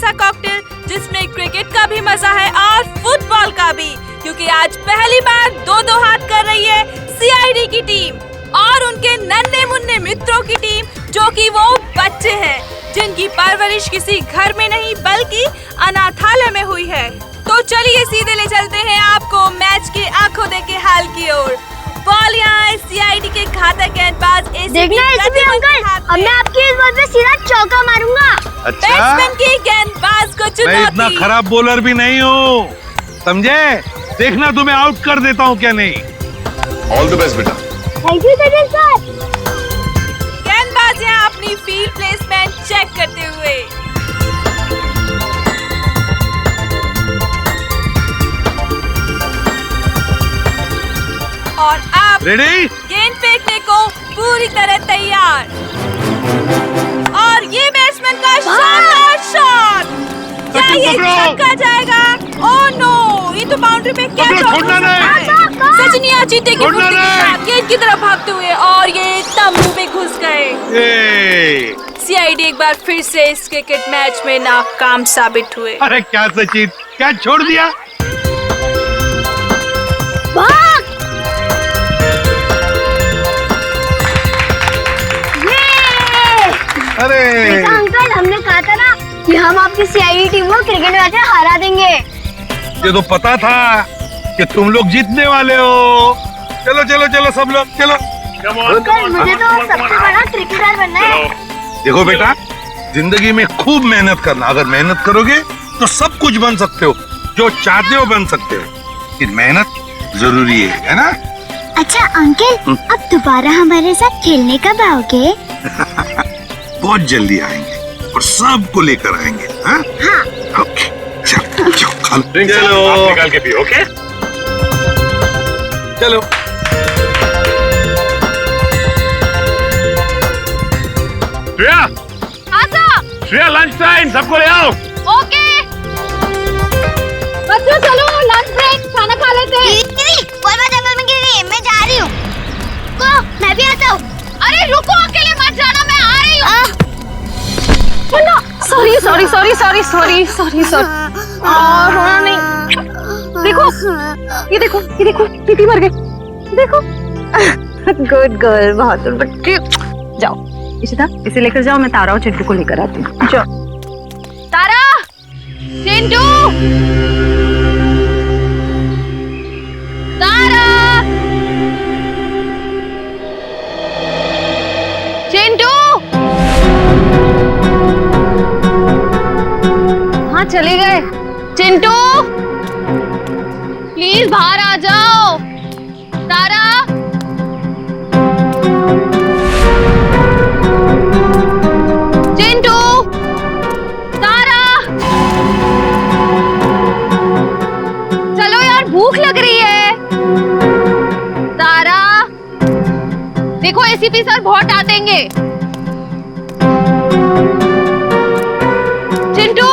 ऐसा कॉकटेल जिसमें क्रिकेट का भी मजा है और फुटबॉल का भी, क्योंकि आज पहली बार दो हाथ कर रही है सीआईडी की टीम और उनके नन्हे मुन्ने मित्रों की टीम, जो कि वो बच्चे हैं जिनकी परवरिश किसी घर में नहीं बल्कि अनाथालय में हुई है। तो चलिए सीधे ले चलते हैं आपको मैच के आंखों देखे हाल की ओर। बॉल यहाँ सीआईडी के घातक गेंदबाज देखना एसीपी अंकल, अब मैं आपकी इस बॉल पे सीधा चौका मारूंगा। अच्छा, बैट्समैन की गेंदबाज को मैं चुनौती। इतना खराब बॉलर भी नहीं हूँ, समझे? देखना तुम्हें आउट कर देता हूँ क्या नहीं। ऑल द बेस्ट बेटा। Thank you sir. गेंदबाज यहाँ अपनी फील्ड प्लेसमेंट चेक करते हुए। और अब रेडी? गेंद फेंकने को पूरी तरह तैयार और ये बैट्समैन का शानदार शॉट। क्या ये छक्का जाएगा? ओह नो, ये तो बाउंड्री पे क्या छोड़ना नहीं। सचिन यहाँ चीते की फुर्ती के साथ गेंद की तरफ भागते हुए और ये तंबू में घुस गए। सीआईडी एक बार फिर से इस क्रिकेट मैच में नाकाम साबित हुए। अरे क्या सचिन, क्या छोड़ दिया? अरे अंकल, हमने कहा था ना कि हम आपकी सीआईडी टीम को क्रिकेट मैच में हरा देंगे। ये तो पता था कि तुम लोग जीतने वाले हो। चलो चलो चलो सब लोग चलो। अंकल, मुझे तो सबसे बड़ा क्रिकेटर बनना है। देखो बेटा, जिंदगी में खूब मेहनत करना। अगर मेहनत करोगे तो सब कुछ बन सकते हो, जो चाहते हो बन सकते हो। लेकिन मेहनत जरूरी है ना? अच्छा अंकल, अब दोबारा हमारे साथ खेलने कब आओगे? बहुत जल्दी आएंगे और सबको लेकर आएंगे। हाँ? ओके, चलो चलो आप निकाल के पियो, ओके? चलो। श्रेया, श्रेया लंच टाइम, सबको ले आओ। ओके बच्चों, चलो लंच ब्रेक, खाना खा लेते हैं। बॉल जंगल में गिर गई, मैं जा रही हूँ। मैं भी आता हूँ। अरे रुको, अकेले मत जाना, मैं आ रही हूँ। सॉरी। रोना नहीं। देखो, दीदी मर गई। देखो। गुड गर्ल, बहादुर बच्ची। जाओ इशिता, इसे लेकर जाओ, मैं तारा और चिंटू को लेकर आती हूँ। जाओ। तारा, चिंटू, तारा, चिंटू। हाँ चले गए। चिंटू प्लीज बाहर आ जाओ। तारा, चिंटू, तारा, चलो यार, भूख लग रही है। तारा, देखो एसीपी सर बहुत डांटेंगे। Chintu,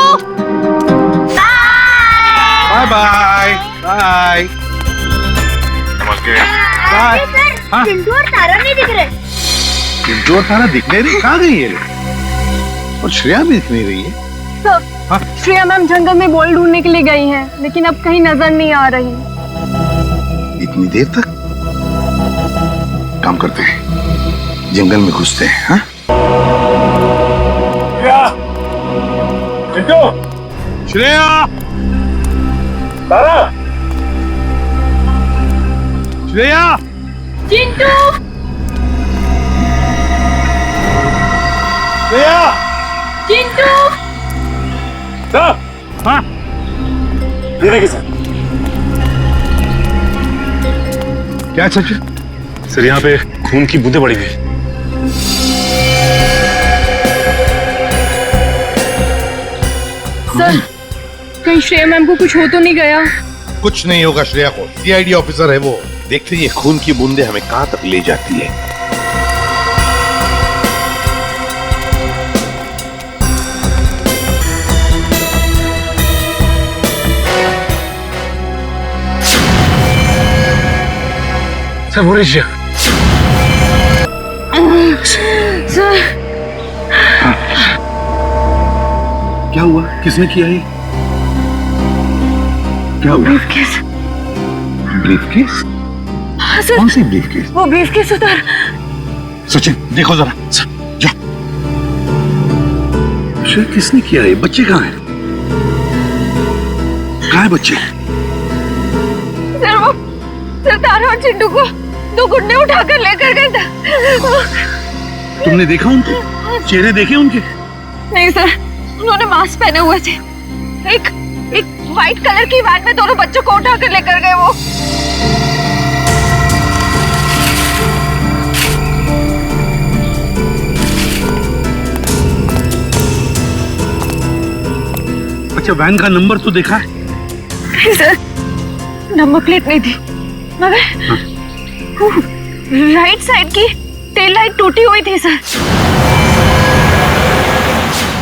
bye bye bye bye. हाँ? चिंटू और तारा नहीं दिख रहे। चिंटू और तारा दिख नहीं रही, कहाँ गई है? और श्रेया भी दिख नहीं रही है। हाँ? श्रेया मैम जंगल में बॉल ढूंढने के लिए गई हैं, लेकिन अब कहीं नजर नहीं आ रही। इतनी देर तक? काम करते हैं, जंगल में घुसते हैं। हाँ? श्रेया, तारा, श्रेया, चिंटू, श्रेया, चिंटू। सर, हाँ? ये देखिए सर। क्या सचिन? सर यहाँ पे खून की बूंदें पड़ी हुई। सर, कहीं श्रेया मैम को कुछ हो तो नहीं गया? कुछ नहीं होगा श्रेया को, सीआईडी ऑफिसर है वो। देखते ये खून की बूंदें हमें कहाँ तक ले जाती है। सर वो लीजिए। सर, क्या हुआ? किसने किया ये? क्या हुआ? ब्रीफकेस। ब्रीफकेस? हाँ सर, कौन सी ब्रीफकेस? वो ब्रीफकेस उधर। सचिन देखो जरा, जाओ। शायद किसने किया है? बच्चे कहाँ हैं? कहाँ है बच्चे? सर वो सरदार और चिंटू को 2 गुंडे उठाकर लेकर गए थे। तुमने देखा उनको? चेहरे देखे उनके? नहीं सर, उन्होंने मास्क पहने हुए थे। एक व्हाइट कलर की वैन में दोनों बच्चों को उठाकर लेकर गए वो। अच्छा, वैन का नंबर तो देखा है? नहीं सर, नंबर प्लेट नहीं थी, मगर राइट साइड की टेल लाइट टूटी हुई थी सर।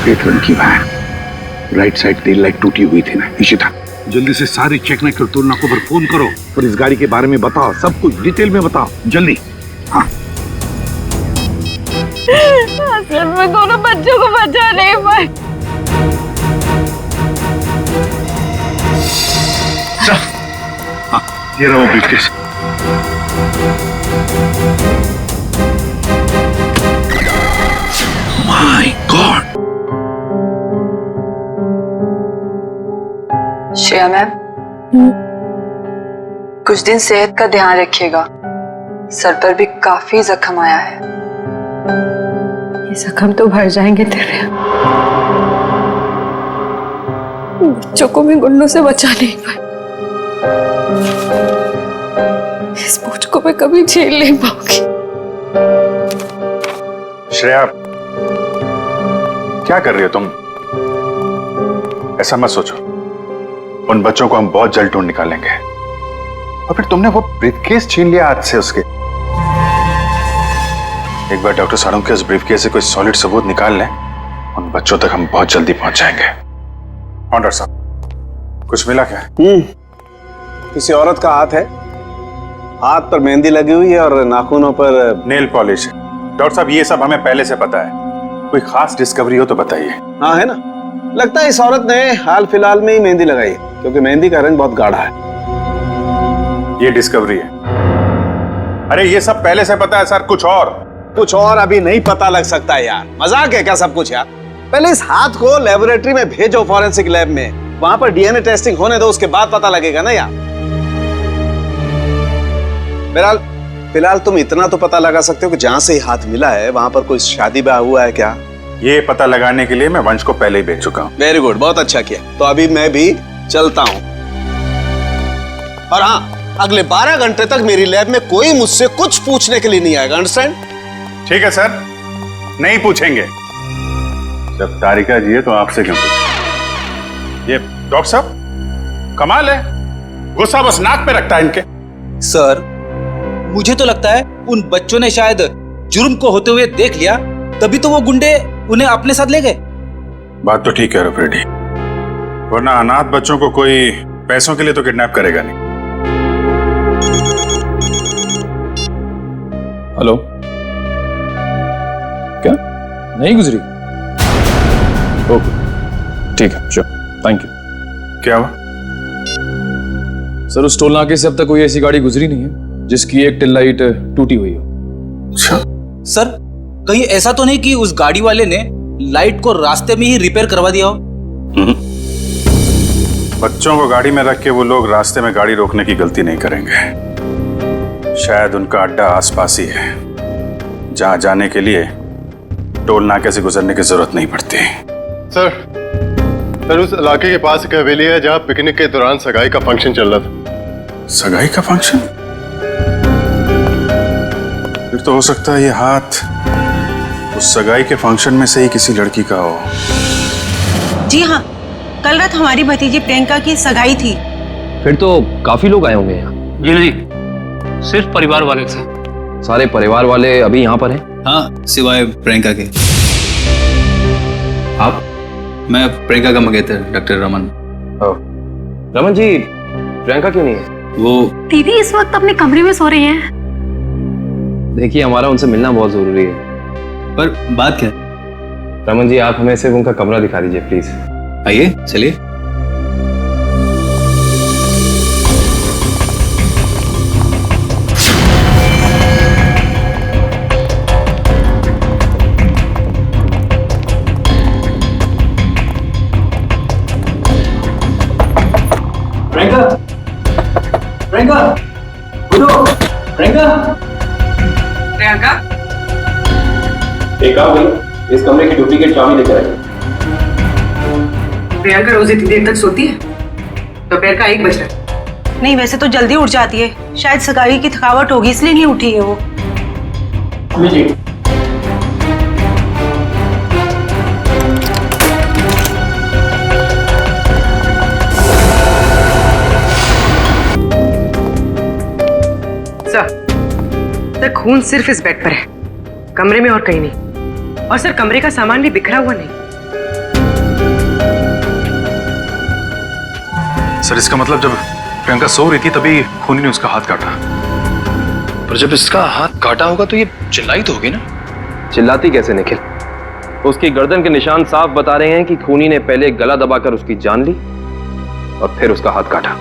पेट्रोल की van, right side tail light टूटी हुई थी ना। इशिता, जल्दी से सारे चेक नाका और टोल नाकों पर फोन करो और इस गाड़ी के बारे में बताओ, सब कुछ डिटेल में बताओ, जल्दी। हाँ सर, मैं दोनों बच्चों को बचा नहीं पाई। हाँ, ये रहा वो briefcase. My God. Shreya ma'am, कुछ दिन सेहत का ध्यान रखिएगा। सर पर भी काफी जख्म आया है। ये जख्म तो भर जाएंगे तेरे। बच्चों को भी गुंडों से बचा नहीं पाए। इस बोझ को मैं कभी झेल नहीं पाऊंगी। श्रेया, क्या कर रही हो तुम? ऐसा मत सोचो, उन बच्चों को हम बहुत जल्द ढूंढ निकालेंगे। और फिर तुमने वो ब्रीफकेस छीन लिया हाथ से उसके। एक बार डॉक्टर सारंग के उस ब्रीफकेस से कोई सॉलिड सबूत निकाल लें, उन बच्चों तक हम बहुत जल्दी पहुंच जाएंगे। हाँ डॉक्टर साहब, कुछ मिला क्या? किसी औरत का हाथ है, हाथ पर मेहंदी लगी हुई है और नाखूनों पर नेल पॉलिश। डॉक्टर साहब, ये सब हमें पहले से पता है। कोई खास डिस्कवरी हो तो बताइए। हाँ है ना, लगता है इस औरत ने हाल फिलहाल में ही मेहंदी लगाई है, क्योंकि मेहंदी का रंग बहुत गाढ़ा है। ये डिस्कवरी है? अरे ये सब पहले से पता है सर। कुछ और अभी नहीं पता लग सकता है यार। मजाक है क्या सब कुछ यार? पहले इस हाथ को लेबोरेटरी में भेजो, फॉरेंसिक लैब में, वहां पर डीएनए टेस्टिंग होने दो, उसके बाद पता लगेगा ना यार। बहरहाल फिलहाल तुम इतना तो पता लगा सकते हो कि जहां से हाथ मिला है वहां पर कोई शादी ब्याह हुआ है क्या? ये पता लगाने के लिए मैं वंश को पहले ही भेज चुका हूँ। वेरी गुड, बहुत अच्छा किया। तो अभी मैं भी चलता हूं। और हाँ, अगले 12 घंटे तक मेरी लैब में कोई मुझसे कुछ पूछने के लिए नहीं आएगा। अंडरस्टैंड? ठीक है सर, नहीं पूछेंगे। जब तारिका जी है तो आपसे क्यों पूछें? ये डॉक्टर साहब कमाल है, गुस्सा बस नाक पे रखता है इनके। सर, मुझे तो लगता है उन बच्चों ने शायद जुर्म को होते हुए देख लिया, तभी तो वो गुंडे उन्हें अपने साथ ले गए। बात तो ठीक है रेड्डी, वरना अनाथ बच्चों को कोई पैसों के लिए तो किडनैप करेगा नहीं। हेलो, क्या नहीं गुजरी? ओके, ठीक है, श्योर, थैंक यू। क्या हुआ? सर, उस टोल नाके से अब तक कोई ऐसी गाड़ी गुजरी नहीं है जिसकी एक टेल लाइट टूटी हुई हो। अच्छा सर, कहीं ऐसा तो नहीं कि उस गाड़ी वाले ने लाइट को रास्ते में ही रिपेयर करवा दिया हो? बच्चों को गाड़ी में रख के वो लोग रास्ते में गाड़ी रोकने की गलती नहीं करेंगे। शायद उनका अड्डा आसपास ही है, जहां जाने के लिए टोल नाके से गुजरने की जरूरत नहीं पड़ती। सर, उस इलाके के पास एक हवेली है जहां पिकनिक के दौरान सगाई का फंक्शन चल रहा था। सगाई का फंक्शन? फिर तो हो सकता है ये हाथ उस सगाई के फंक्शन में से ही किसी लड़की का हो। जी हाँ, कल रात हमारी भतीजी प्रियंका की सगाई थी। फिर तो काफी लोग आए होंगे यहाँ। जी नहीं, सिर्फ परिवार वाले थे। सारे परिवार वाले अभी यहाँ पर हैं? हाँ, सिवाय प्रियंका के। आप? मैं प्रियंका का मंगेतर डॉक्टर रमन। रमन जी, प्रियंका क्यों नहीं है? वो दीदी इस वक्त अपने कमरे में सो रही हैं। देखिए, हमारा उनसे मिलना बहुत जरूरी है। पर बात क्या? रमन जी, आप हमें सिर्फ उनका कमरा दिखा दीजिए प्लीज। आइए चलिए। प्रियंका, प्रियंका, उठो, प्रियंका। प्रियंका, एक काम करिए, इस कमरे की डुप्लीकेट चाबी लेकर आइए। प्रियंका रोज इतनी देर तक सोती है? दोपहर का 1 बज रहा। नहीं, वैसे तो जल्दी उठ जाती है, शायद सगाई की थकावट होगी इसलिए नहीं उठी है वो। लीजिए। सर, खून सिर्फ इस बेड पर है, कमरे में और कहीं नहीं। और सर, कमरे का सामान भी बिखरा हुआ नहीं। सर इसका मतलब जब प्रियंका सो रही थी तभी खूनी ने उसका हाथ काटा। पर जब इसका हाथ काटा होगा तो ये चिल्लाई तो होगी ना? चिल्लाती कैसे निखिल? उसकी गर्दन के निशान साफ बता रहे हैं कि खूनी ने पहले गला दबाकर उसकी जान ली और फिर उसका हाथ काटा।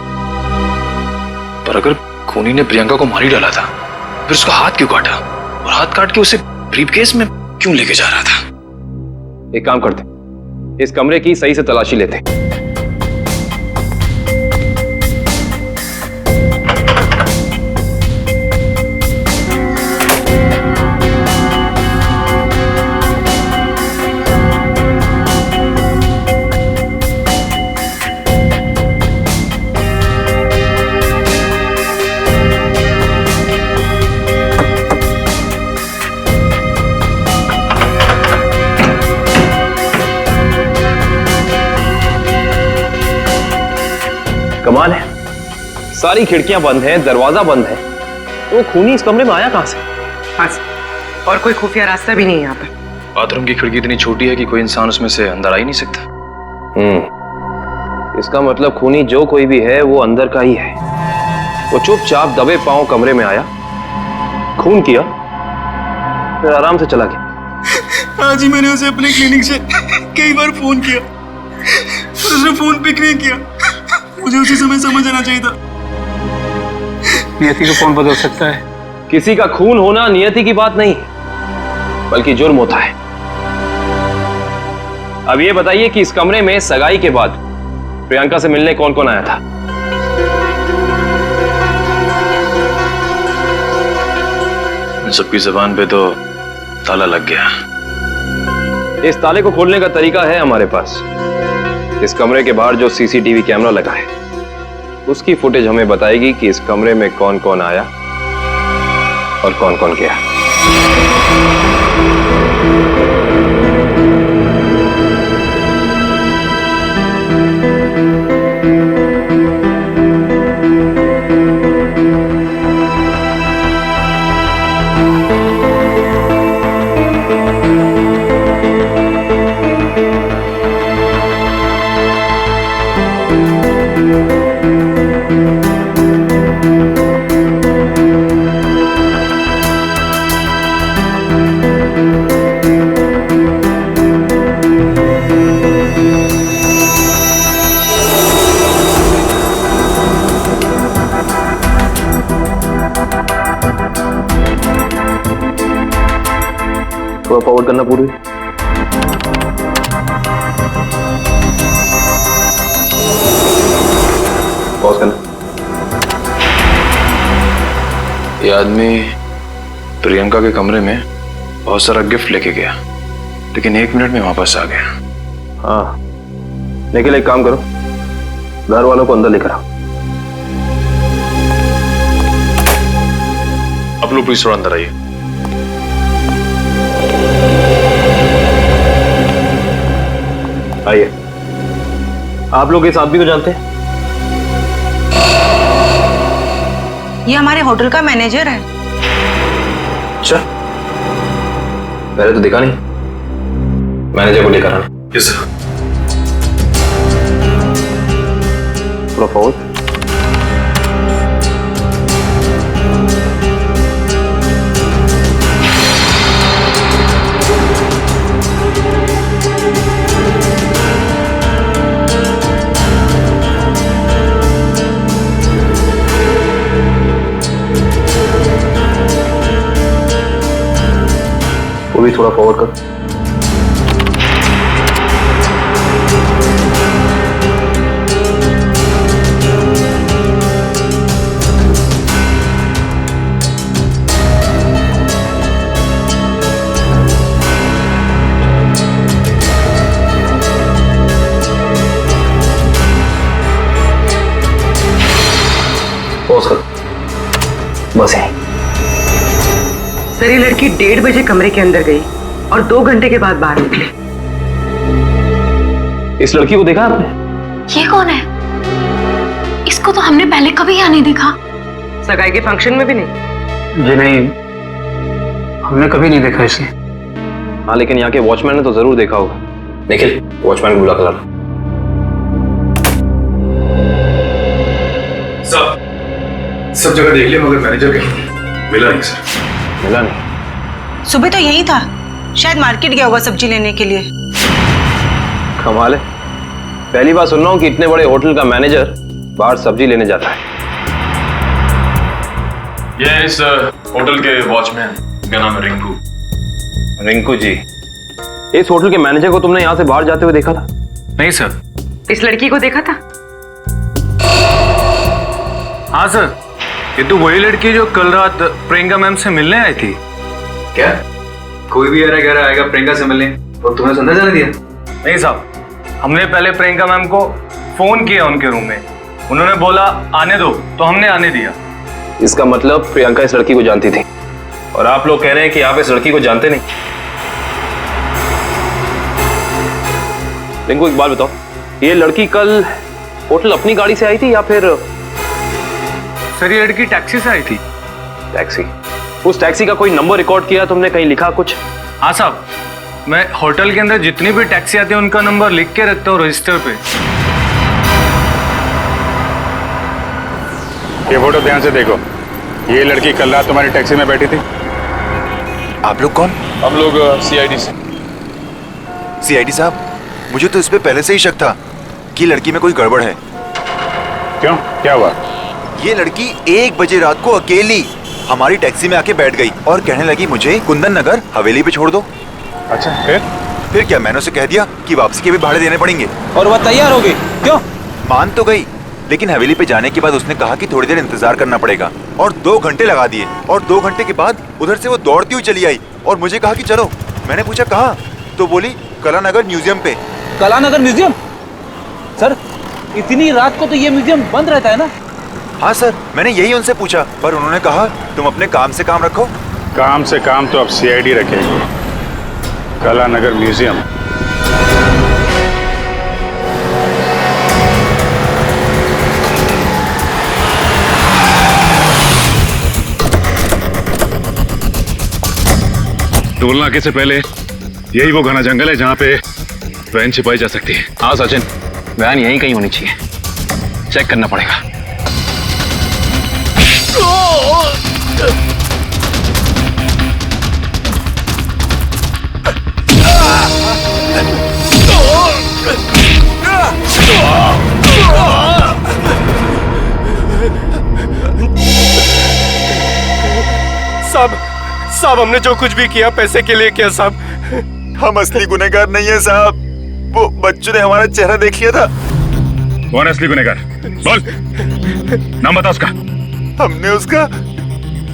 पर अगर खूनी ने प्रियंका को मार ही डाला था, फिर उसका हाथ क्यों काटा? और हाथ काट के उसे ब्रीफकेस में क्यों लेके जा रहा था? एक काम करते, इस कमरे की सही से तलाशी लेते। कमाल है, सारी खिड़कियां बंद हैं, दरवाजा बंद है, तो वो खूनी इस कमरे में आया कहां से? और कोई खुफिया रास्ता भी नहीं है यहाँ पर। बाथरूम की खिड़की इतनी छोटी है कि कोई इंसान उसमें से अंदर आ ही नहीं सकता। इसका मतलब खूनी जो कोई भी है वो अंदर का ही है। वो चुपचाप दबे पांव कमरे में आया, खून किया, फिर आराम से चला गया। आज ही मैंने उसे अपने क्लिनिक से कई बार फोन किया, पर उसने फोन पिक नहीं किया। मुझे उसी समय समझ आना चाहिए था। नियति को कौन बदल सकता है? किसी का खून होना नियति की बात नहीं, बल्कि जुर्म होता है। अब ये बताइए कि इस कमरे में सगाई के बाद प्रियंका से मिलने कौन कौन आया था? सबकी जबान पे तो ताला लग गया। इस ताले को खोलने का तरीका है हमारे पास। इस कमरे के बाहर जो सीसीटीवी कैमरा लगा है, उसकी फुटेज हमें बताएगी कि इस कमरे में कौन कौन आया और कौन कौन गया। थोड़ा फॉरवर्ड करना पूरी। पॉज करना। ये आदमी प्रियंका के कमरे में बहुत सारा गिफ्ट लेके गया, लेकिन 1 मिनट में वापस आ गया। हाँ, निखिल एक काम करो, घर वालों को अंदर लेकर आओ। आप लोग प्लीज थोड़ा अंदर आइए। आइए। आप लोग इस आदमी को जानते हैं? ये हमारे होटल का मैनेजर है। अच्छा, पहले तो दिखा नहीं। मैनेजर को लेकर आना। Yes sir. थोड़ा फॉरवर्ड। प्लीज थोड़ा फॉरवर्ड कर। पॉज कर। बस यहीं। सर ये लड़की 1:30 बजे कमरे के अंदर गई और 2 घंटे के बाद बाहर निकली। इस लड़की को देखा आपने? ये कौन है? इसको तो हमने पहले कभी यहाँ नहीं देखा। सगाई के फंक्शन में भी नहीं? जी नहीं, हमने कभी नहीं देखा इसे। हाँ, लेकिन यहाँ के वॉचमैन ने तो जरूर देखा होगा। निखिल, वॉचमैन को बुला कर लाना। सब जगह देख लिया मगर मैनेजर के मिला नहीं सर। मिला नहीं? सुबह तो यही था, शायद मार्केट गया होगा सब्जी लेने के लिए। कमाल है, पहली बार सुन रहा हूँ कि इतने बड़े होटल का मैनेजर बाहर सब्जी लेने जाता है। ये इस होटल के वॉचमैन, क्या नाम है? रिंकू। रिंकू जी, इस होटल के मैनेजर को तुमने यहाँ से बाहर जाते हुए देखा था? नहीं सर। इस लड़की को देखा था? हाँ सर, ये तो वही लड़की जो कल रात प्रियंका मैम से मिलने आई थी। क्या कोई भी यार घर आएगा प्रियंका से मिलने और तुमने अंदर जाने दिया? नहीं साहब, हमने पहले प्रियंका मैम को फोन किया उनके रूम में, उन्होंने बोला आने दो, तो हमने आने दिया। इसका मतलब प्रियंका इस लड़की को जानती थी और आप लोग कह रहे हैं कि आप इस लड़की को जानते नहीं। रिंकू, एक बात बताओ, ये लड़की कल होटल अपनी गाड़ी से आई थी या फिर? सर ये लड़की टैक्सी से आई थी। टैक्सी? उस टैक्सी का कोई नंबर रिकॉर्ड किया तुमने, कहीं लिखा कुछ? हाँ साहब, मैं होटल के अंदर जितनी भी टैक्सी आती है उनका नंबर लिख के रखता हूँ रजिस्टर पे। ये फोटो ध्यान से देखो, ये लड़की कल रात तुम्हारी टैक्सी में बैठी थी। आप लोग कौन? हम लोग सीआईडी से। सीआईडी साहब, मुझे तो इस पे पहले से ही शक था कि लड़की में कोई गड़बड़ है। क्यों, क्या हुआ? ये लड़की 1 बजे रात को अकेली हमारी टैक्सी में आके बैठ गई और कहने लगी मुझे कुंदन नगर हवेली पे छोड़ दो। अच्छा, फिर क्या, मैंने उसे कह दिया कि वापसी के भी भाड़े देने पड़ेंगे और वह तैयार हो गई। क्यों? मान तो गई, लेकिन हवेली पे जाने के बाद उसने कहा कि थोड़ी देर इंतजार करना पड़ेगा और 2 घंटे लगा दिए और 2 घंटे के बाद उधर से वो दौड़ती हुई चली आई और मुझे कहा कि चलो। मैंने पूछा कहाँ, तो बोली कलानगर म्यूजियम पे। कलानगर म्यूजियम? सर इतनी रात को तो ये म्यूजियम बंद रहता है ना? हाँ सर, मैंने यही उनसे पूछा, पर उन्होंने कहा तुम अपने काम से काम रखो। काम से काम तो अब सीआईडी रखेगी। कलानगर म्यूजियम? टोल नाके से पहले यही वो घना जंगल है जहाँ पे वैन छिपाई जा सकती है। हाँ सचिन, वैन यहीं कहीं होनी चाहिए, चेक करना पड़ेगा। साहब, हमने जो कुछ भी किया पैसे के लिए किया साहब। हम असली गुनहगार नहीं है साहब, वो बच्चों ने हमारा चेहरा देख लिया था। कौन असली गुनहगार? बोल, नाम बता उसका। हमने उसका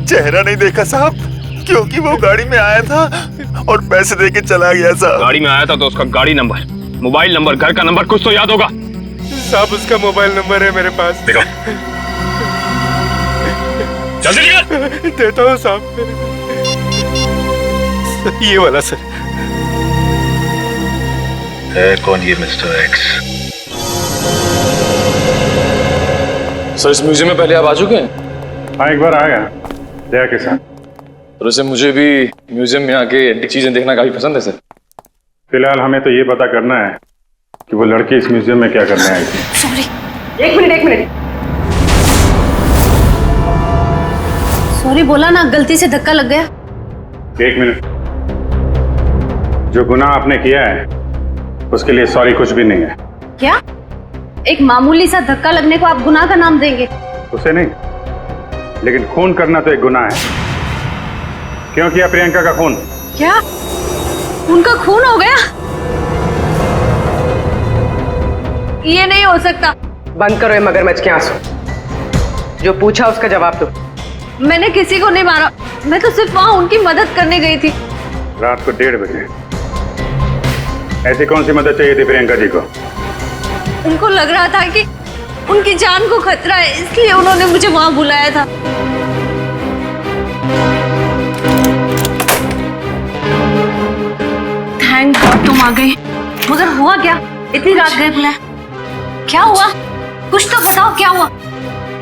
चेहरा नहीं देखा साहब, क्योंकि वो गाड़ी में आया था और पैसे देके चला गया साहब। गाड़ी में आया था तो उसका गाड़ी नंबर, मोबाइल नंबर, घर का नंबर कुछ तो याद होगा। साहब उसका मोबाइल नंबर है मेरे पास। देखो, जल्दी निकल। देता हूँ साहब, ये वाला सर। है कौन ये मिस्टर एक्स? सर इस म्यूजियम में पहले आप आ चुके हैं? हाँ, एक बार आ गया जया के साथ। और वैसे मुझे भी म्यूजियम में आके एंटीक चीजें देखना काफी पसंद है सर। फिलहाल हमें तो ये पता करना है कि वो लड़की इस म्यूजियम में क्या करने आई थी। सॉरी। एक मिनट। सॉरी बोला ना, गलती से धक्का लग गया। 1 मिनट। जो गुनाह आपने किया है उसके लिए सॉरी कुछ भी नहीं है। क्या? एक मामूली सा धक्का लगने को आप गुनाह का नाम देंगे? उसे नहीं, लेकिन खून करना तो एक गुनाह है। क्यों किया प्रियंका का खून? क्या? उनका खून हो गया? ये नहीं हो सकता। बंद करो ये मगरमच्छ के आंसू। जो पूछा उसका जवाब दो। मैंने किसी को नहीं मारा, मैं तो सिर्फ वहां उनकी मदद करने गई थी। रात को 1:30 बजे ऐसी कौन सी मदद चाहिए थी प्रियंका जी को? उनको लग रहा था कि उनकी जान को खतरा है, इसलिए उन्होंने मुझे वहां बुलाया था। थैंक गॉड तुम आ गए। मगर हुआ क्या? इतनी रात गए बुलाया, क्या हुआ? कुछ तो बताओ, क्या हुआ?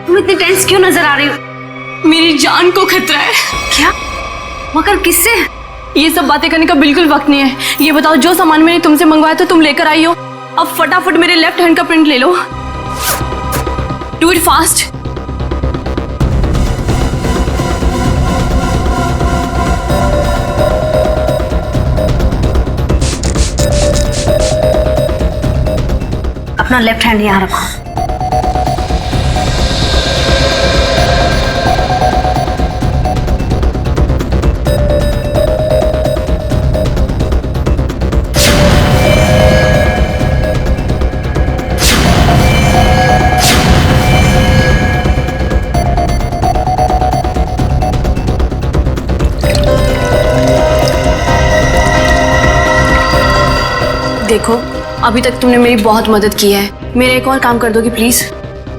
तुम इतनी टेंस क्यों नजर आ रही हो? मेरी जान को खतरा है। क्या? मगर किससे? ये सब बातें करने का बिल्कुल वक्त नहीं है। ये बताओ, जो सामान मैंने तुमसे मंगवाया था तुम लेकर आई हो। अब फटाफट मेरे लेफ्ट हैंड का प्रिंट ले लो। Do it fast. अपना लेफ्ट हैंड यहाँ रखो। देखो, अभी तक तुमने मेरी बहुत मदद की है। मेरा एक और काम कर दोगी प्लीज?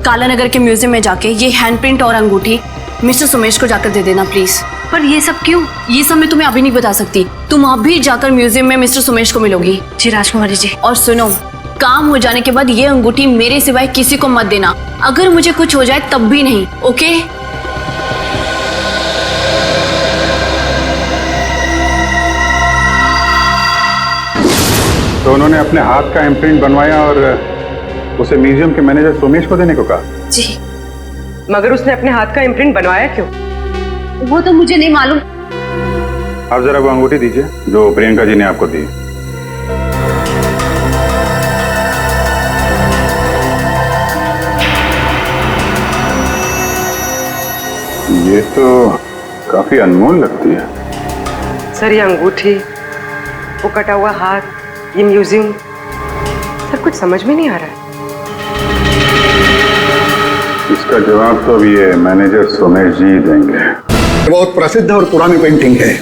काला नगर के म्यूजियम में जाके ये हैंडप्रिंट और अंगूठी मिस्टर सुमेश को जाकर दे देना प्लीज। पर ये सब क्यों? ये सब मैं तुम्हें अभी नहीं बता सकती। तुम अभी जाकर म्यूजियम में मिस्टर सुमेश को मिलोगी। जी राजकुमारी जी। और सुनो, काम हो जाने के बाद ये अंगूठी मेरे सिवाय किसी को मत देना। अगर मुझे कुछ हो जाए तब भी नहीं, ओके? तो उन्होंने अपने हाथ का इम्प्रिंट बनवाया और उसे म्यूजियम के मैनेजर सोमेश को देने को कहा? जी। मगर उसने अपने हाथ का इम्प्रिंट बनवाया क्यों? वो तो मुझे नहीं मालूम। आप जरा वो अंगूठी दीजिए जो प्रियंका जी ने आपको दी। ये तो काफी अनमोल लगती है। सर ये अंगूठी, वो कटा हुआ हाथ, ये म्यूजियम, सब कुछ समझ में नहीं आ रहा है। इसका जवाब तो अभी ये मैनेजर सोमेश जी देंगे। बहुत प्रसिद्ध और पुरानी पेंटिंग है।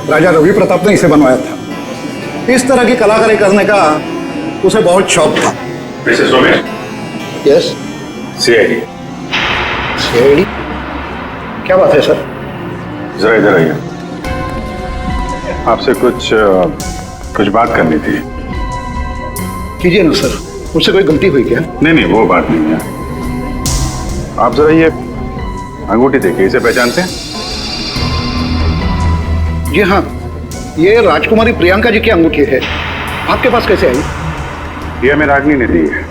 राजा रवि प्रताप ने इसे बनवाया था। इस तरह की कलाकारी करने का उसे बहुत शौक था। Mister Somesh. Yes. CID. CID? क्या बात है सर? जरा इधर आइए, आपसे कुछ बात करनी थी। कीजिए ना सर, मुझसे कोई गलती हुई क्या? नहीं, वो बात नहीं है। आप जरा ये अंगूठी देखिए, इसे पहचानते हैं? जी हाँ, ये राजकुमारी प्रियंका जी की अंगूठी है। आपके पास कैसे आई? ये हमें रागनी ने दी है।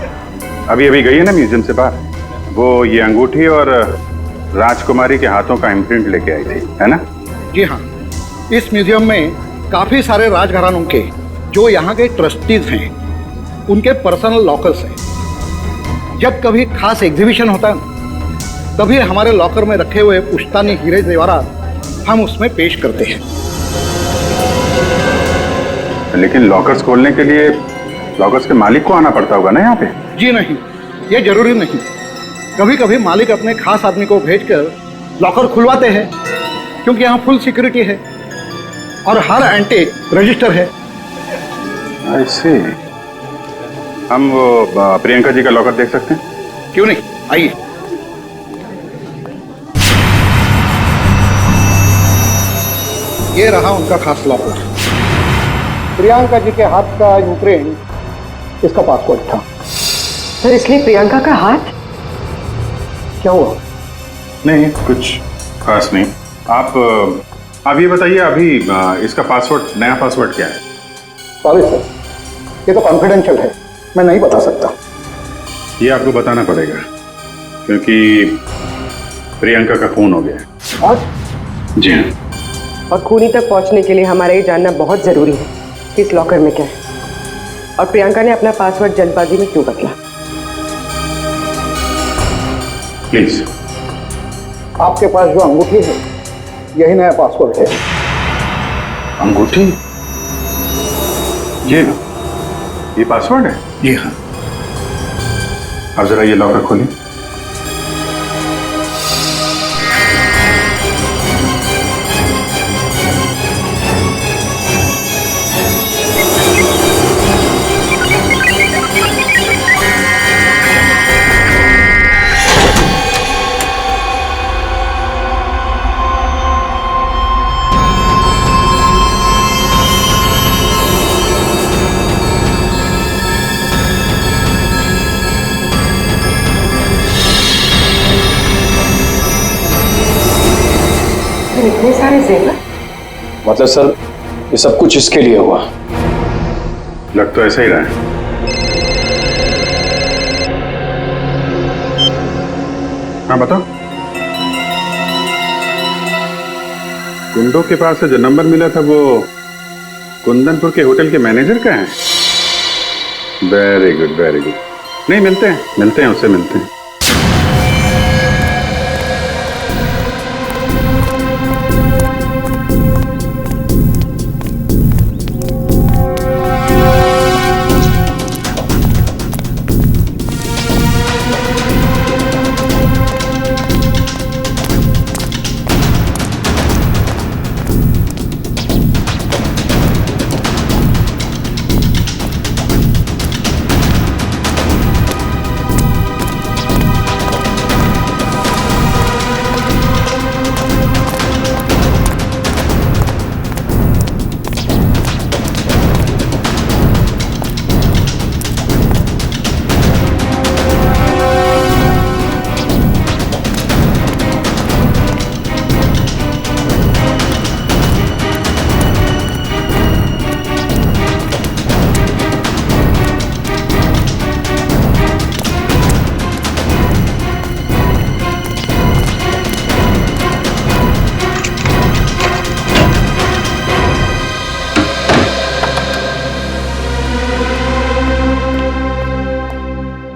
अभी गई है ना म्यूजियम से बाहर। वो ये अंगूठी और राजकुमारी के हाथों का इम्प्रिंट लेके आई थी, है ना? जी हाँ, इस म्यूजियम में काफी सारे राजघरानों के जो यहाँ के ट्रस्टीज हैं उनके पर्सनल लॉकर्स हैं। जब कभी खास एग्जीबिशन होता है तभी हमारे लॉकर में रखे हुए पुश्तैनी हीरे जेवरात हम उसमें पेश करते हैं। लेकिन लॉकर्स खोलने के लिए लॉकर्स के मालिक को आना पड़ता होगा ना यहाँ पे? जी नहीं, ये जरूरी नहीं। कभी कभी मालिक अपने खास आदमी को भेजकर लॉकर खुलवाते हैं, क्योंकि यहाँ फुल सिक्योरिटी है और हर एंटीक रजिस्टर है। ऐसे हम वो प्रियंका जी का लॉकर देख सकते हैं? क्यों नहीं, आइए। ये रहा उनका खास लॉकर। प्रियंका जी के हाथ का इम्प्रिंट इसका पासवर्ड था। सर इसलिए प्रियंका का हाथ? क्या हुआ? नहीं, कुछ खास नहीं। आप ये बताइए, अभी इसका पासवर्ड, नया पासवर्ड क्या है? सॉरी सर, ये तो कॉन्फिडेंशियल है, मैं नहीं बता सकता। ये आपको बताना पड़ेगा क्योंकि प्रियंका का खून हो गया है। आज? जी हाँ। और खूनी तक पहुंचने के लिए हमारा ये जानना बहुत जरूरी है कि इस लॉकर में क्या है और प्रियंका ने अपना पासवर्ड जल्दबाजी में क्यों बदला। प्लीज। आपके पास जो अंगूठी है यही नया पासवर्ड है। अंगूठी? ये ना, ये पासवर्ड है? जी हाँ। अब जरा ये लॉकर खोलिए। इतने सारे जेवर? मतलब सर ये सब कुछ इसके लिए हुआ? लग तो ऐसा ही रहा है। हाँ बताओ। गुंडों के पास से जो नंबर मिला था वो कुंदनपुर के होटल के मैनेजर का है? Very good very good. नहीं मिलते हैं उससे मिलते हैं।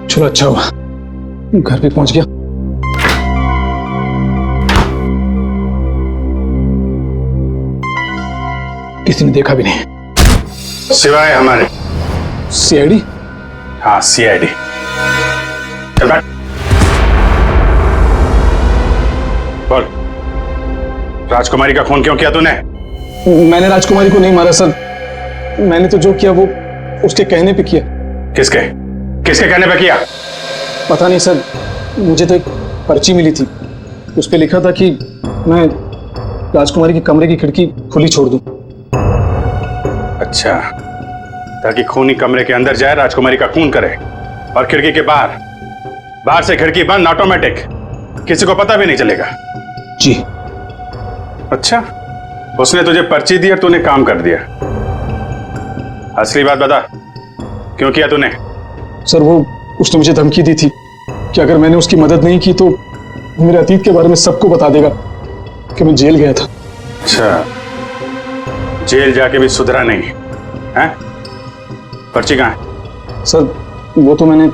चलो अच्छा हुआ घर पे पहुंच गया। किसी ने देखा भी नहीं सिवाय हमारे सीआईडी। हाँ सीआईडी। चल बैठ। बोल, राजकुमारी का खून क्यों किया तूने? मैंने राजकुमारी को नहीं मारा सर, मैंने तो जो किया वो उसके कहने पे किया। किसके किसके कहने पे किया? पता नहीं सर, मुझे तो एक पर्ची मिली थी, उस पे लिखा था कि मैं राजकुमारी के कमरे की खिड़की खुली छोड़ दूं। अच्छा, ताकि खूनी कमरे के अंदर जाए, राजकुमारी का खून करे, और खिड़की के बाहर से खिड़की बंद ऑटोमेटिक, किसी को पता भी नहीं चलेगा। जी। अच्छा, उसने तुझे पर्ची दी और तूने काम कर दिया। असली बात बता, क्यों किया तूने? सर वो उसने मुझे धमकी दी थी कि अगर मैंने उसकी मदद नहीं की तो मेरे अतीत के बारे में सबको बता देगा कि मैं जेल गया था। अच्छा, जेल जाके भी सुधरा नहीं है? पर्ची कहाँ है? सर वो तो मैंने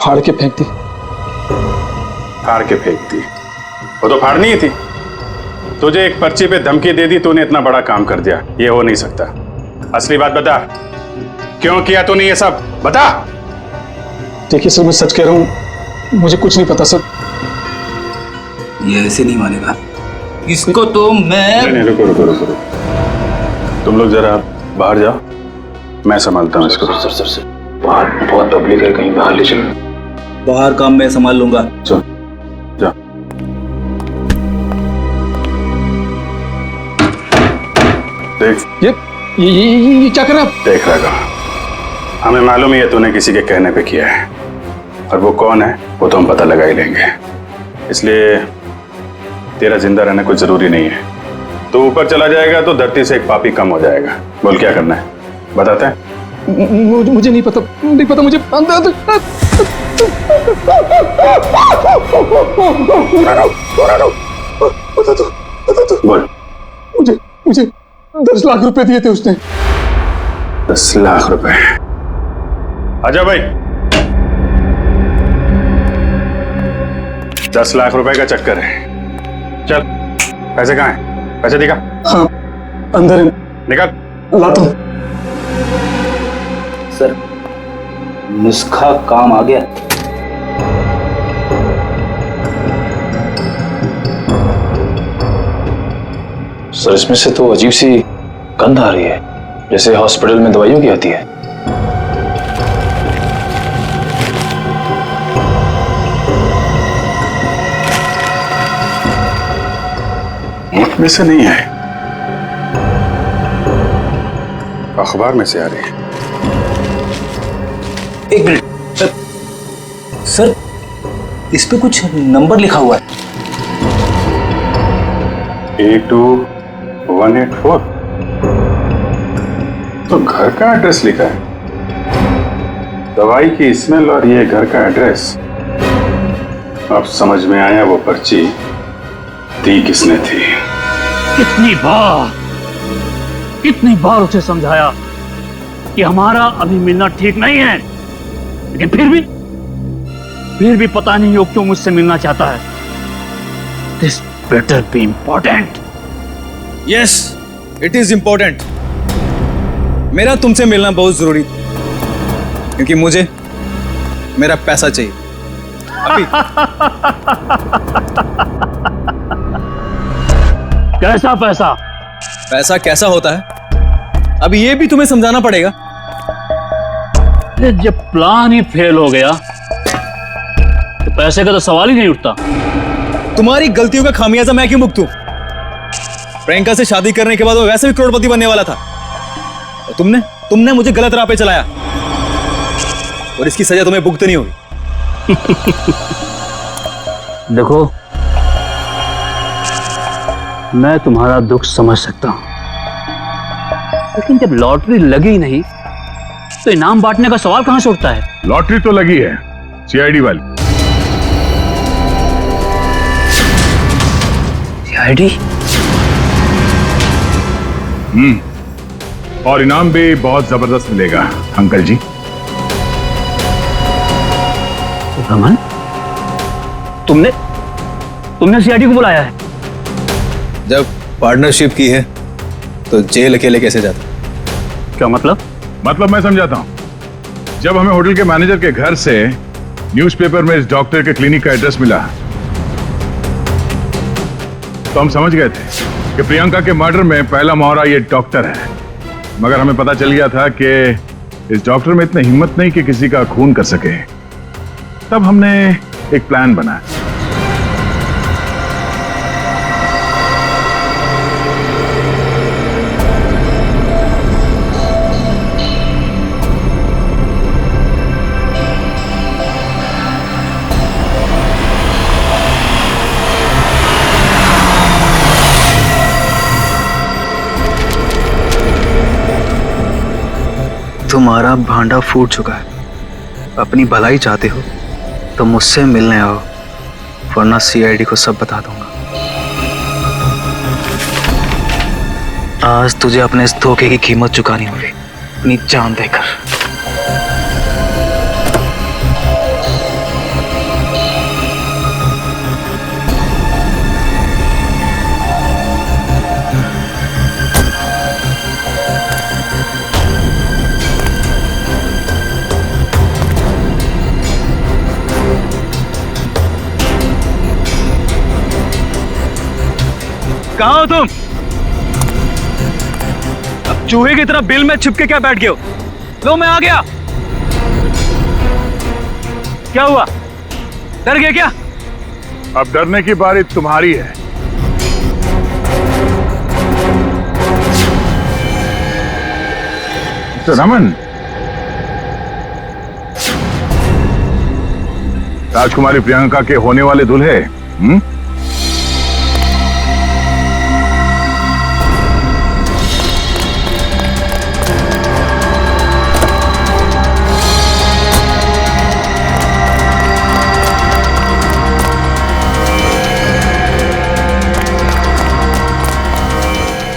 फाड़ के फेंक दी। फाड़ के फेंक दी? वो तो फाड़नी ही थी। तुझे एक पर्ची पे धमकी दे दी, तूने इतना बड़ा काम कर दिया, ये हो नहीं सकता। असली बात बता, क्यों किया तूने ये सब? बता। देखिए सर, मैं सच कह रहा हूं, मुझे कुछ नहीं पता सर। ये ऐसे नहीं मानेगा इसको तो मैं। नहीं, रुको रुको रुको, तुम लोग जरा बाहर जाओ, मैं संभालता हूँ इसको। सर बाहर बहुत पब्लिक है, कहीं बाहर ले चलो। बाहर काम मैं संभाल लूंगा। चल जा। देख ये क्या कर रहा है? देख रहा था, हमें मालूम ही है तूने किसी के कहने पे किया है, और वो कौन है वो तो हम पता लगा ही लेंगे। इसलिए तेरा जिंदा रहना कुछ जरूरी नहीं है। तो ऊपर चला जाएगा तो धरती से एक पापी कम हो जाएगा। बोल क्या करना है, बताते हैं? मुझे नहीं पता मुझे बता दो। बोल। मुझे 10 लाख रुपए दिए थे उसने। 10 लाख रुपए? आजा भाई। 10 लाख रुपए का चक्कर है। चल, पैसे कहाँ हैं? पैसे दिखा। हाँ अंदर है। निकाल। लाता हूं। सर, नुस्खा काम आ गया। सर इसमें से तो अजीब सी गंध आ रही है, जैसे हॉस्पिटल में दवाइयों की आती है। मुख में से नहीं है, अखबार में से आ रही है। एक मिनट सर, सर इस पे कुछ नंबर लिखा हुआ है। 82184 तो घर का एड्रेस लिखा है। दवाई की स्मेल और ये घर का एड्रेस, अब समझ में आया वो पर्ची दी किसने थी। कितनी बार उसे समझाया कि हमारा अभी मिलना ठीक नहीं है, लेकिन फिर भी पता नहीं वो क्यों मुझसे मिलना चाहता है। This better be important. Yes, it is important. मेरा तुमसे मिलना बहुत जरूरी, क्योंकि मुझे मेरा पैसा चाहिए अभी। कैसा पैसा? पैसा कैसा होता है अब ये भी तुम्हें समझाना पड़ेगा। जब प्लान ही फेल हो गया तो पैसे का तो सवाल ही नहीं उठता। तुम्हारी गलतियों का खामियाजा मैं क्यों भुगतूं? प्रियंका से शादी करने के बाद वो वैसे भी करोड़पति बनने वाला था, और तुमने मुझे गलत राह पे चलाया, और इसकी सजा तुम्हें भुगतनी होगी। देखो, मैं तुम्हारा दुख समझ सकता हूं, लेकिन जब लॉटरी लगी नहीं तो इनाम बांटने का सवाल कहां से उठता है? लॉटरी तो लगी है, सीआईडी वाली। सीआईडी? और इनाम भी बहुत जबरदस्त मिलेगा अंकल जी। रमन, तुमने सीआईडी को बुलाया है? जब पार्टनरशिप की है तो जेल अकेले कैसे जाता? क्या मतलब? मतलब मैं समझाता हूं। जब हमें होटल के मैनेजर के घर से न्यूज़पेपर में इस डॉक्टर के क्लिनिक का एड्रेस मिला तो हम समझ गए थे कि प्रियंका के मर्डर में पहला मोहरा ये डॉक्टर है। मगर हमें पता चल गया था कि इस डॉक्टर में इतनी हिम्मत नहीं कि किसी का खून कर सके। तब हमने एक प्लान बनाया। तुम्हारा भांडा फूट चुका है। अपनी भलाई चाहते हो तो मुझसे मिलने आओ, वरना सीआईडी को सब बता दूंगा। आज तुझे अपने इस धोखे की कीमत चुकानी होगी, अपनी जान देकर। कहाँ हो तुम? अब चूहे की तरह बिल में छिपके क्या बैठ गए हो? लो मैं आ गया। क्या हुआ? डर गए क्या? अब डरने की बारी तुम्हारी है। तो रमन, राजकुमारी प्रियंका के होने वाले दूल्हे,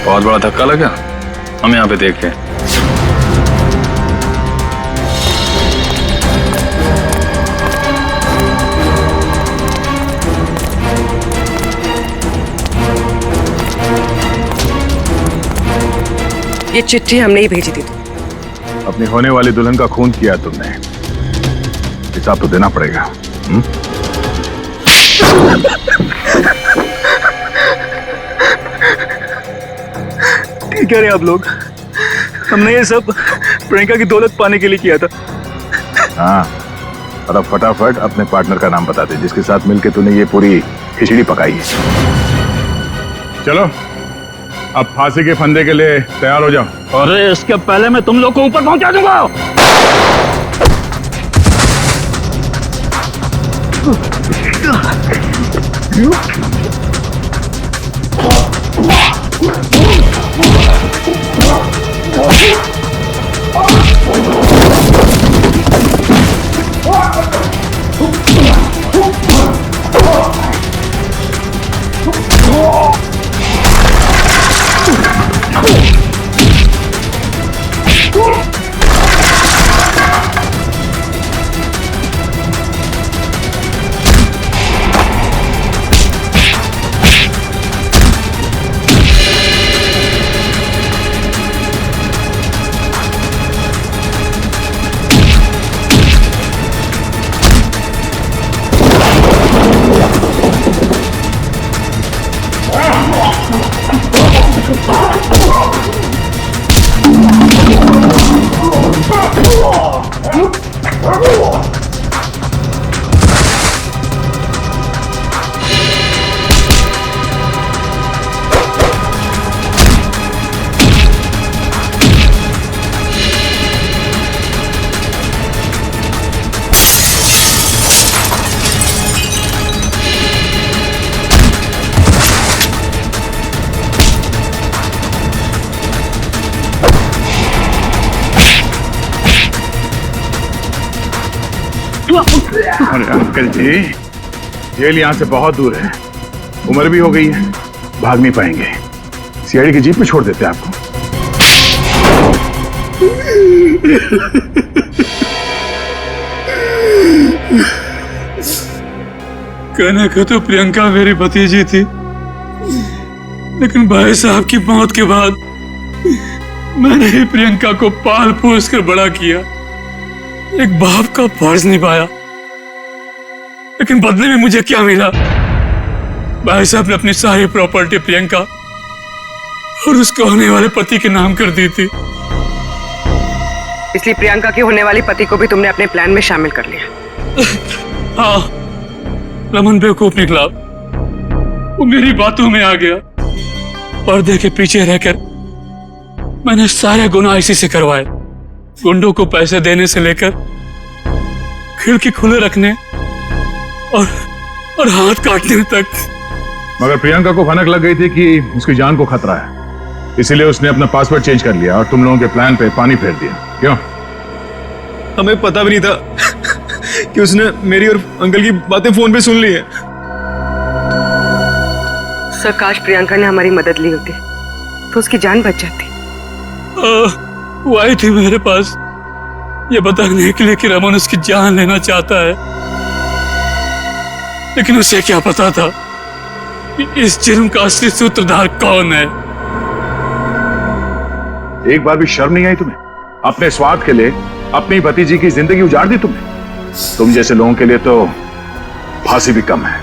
बहुत बड़ा धक्का लगा। हम यहाँ पे देख रहे हैं। ये चिट्ठी हमने ही भेजी थी। अपनी होने वाली दुल्हन का खून किया तुमने, हिसाब तो देना पड़ेगा। ठीक कह रहे आप लोग, हमने ये सब प्रियंका की दौलत पाने के लिए किया था। हाँ, और अब फटाफट अपने पार्टनर का नाम बता दे जिसके साथ मिलके तूने ये पूरी खिचड़ी पकाई है। चलो अब फांसी के फंदे के लिए तैयार हो जाओ। अरे इसके पहले मैं तुम लोग को ऊपर पहुंचा दूंगा। अरे अंकल जी, जेल यहाँ से बहुत दूर है, उम्र भी हो गई है, भाग नहीं पाएंगे। सीआईडी की जीप में छोड़ देते हैं आपको। कहने को तो प्रियंका मेरी भतीजी थी, लेकिन भाई साहब की मौत के बाद मैंने ही प्रियंका को पाल पोस कर बड़ा किया, एक बाप का फर्ज निभाया। लेकिन बदले में मुझे क्या मिला? भाई साहब ने अपनी सारी प्रॉपर्टी प्रियंका और उसके होने वाले पति के नाम कर दी थी। इसलिए प्रियंका के होने वाली पति को भी तुमने अपने प्लान में शामिल कर लिया। हाँ, रमन बेवकूफ निकला, वो मेरी बातों में आ गया। पर्दे के पीछे रहकर मैंने सारे गुनाह इसी से करवाए, गुंडों को पैसे देने से लेकर खिड़की खुले रखने और हाथ काटने तक। मगर प्रियंका को भनक लग गई थी कि उसकी जान को खतरा है, इसीलिए उसने अपना पासवर्ड चेंज कर लिया और तुम लोगों के प्लान पे पानी फेर दिया। क्यों? हमें पता भी नहीं था कि उसने मेरी और अंकल की बातें फोन पे सुन ली है। सर, काश प्रियंका ने हमारी मदद ली होती तो उसकी जान बच जाती। वो आई थी मेरे पास ये बताने के लिए कि रमन उसकी जान लेना चाहता है, लेकिन उसे क्या पता था कि इस जुर्म का असली सूत्रधार कौन है। एक बार भी शर्म नहीं आई तुम्हें? अपने स्वार्थ के लिए अपनी भतीजी की जिंदगी उजाड़ दी तुमने। तुम जैसे लोगों के लिए तो फांसी भी कम है।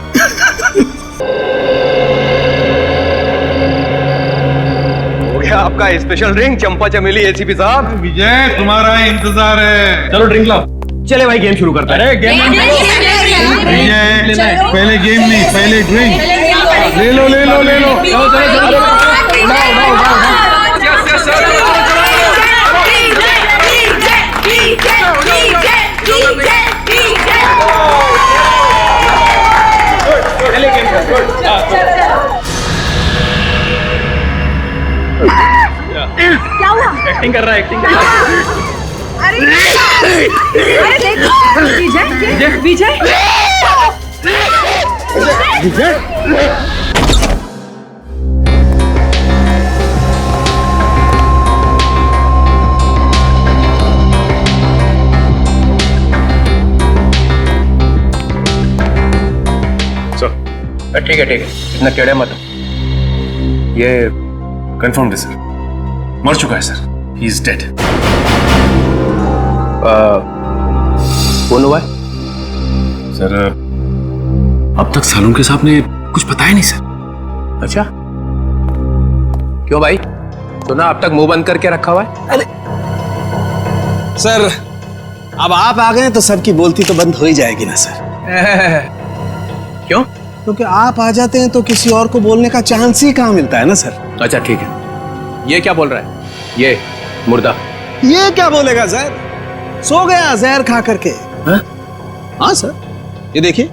हो गया आपका स्पेशल ड्रिंक चंपा चमेली एसीपी साहब। विजय, तुम्हारा इंतजार है। चलो ड्रिंक लाओ। चले भाई, गेम शुरू करते हैं। अरे गेम विजय, पहले गेम नहीं, पहले ड्रिंक। ले लो ले लो ले लो। क्या हुआ? एक्टिंग कर रहा है, एक्टिंग कर रहा है। अरे देखो, विजय विजय विजय ठीक है इतना टेढ़े मत। ये कंफर्म है सर, मर चुका है सर, ही इज डेड। कौन हुआ है? सर अब तक सालून के साहब ने कुछ बताया नहीं सर। अच्छा, क्यों भाई? तो ना अब तक मुंह बंद करके रखा हुआ है? अरे सर, अब आप आ गए तो सबकी बोलती तो बंद हो ही जाएगी ना सर। क्यों? क्योंकि आप आ जाते हैं तो किसी और को बोलने का चांस ही कहाँ मिलता है ना सर। अच्छा ठीक है, ये क्या बोल रहा है? ये मुर्दा ये क्या बोलेगा सर? सो गया जहर खा करके। हाँ सर, ये देखिए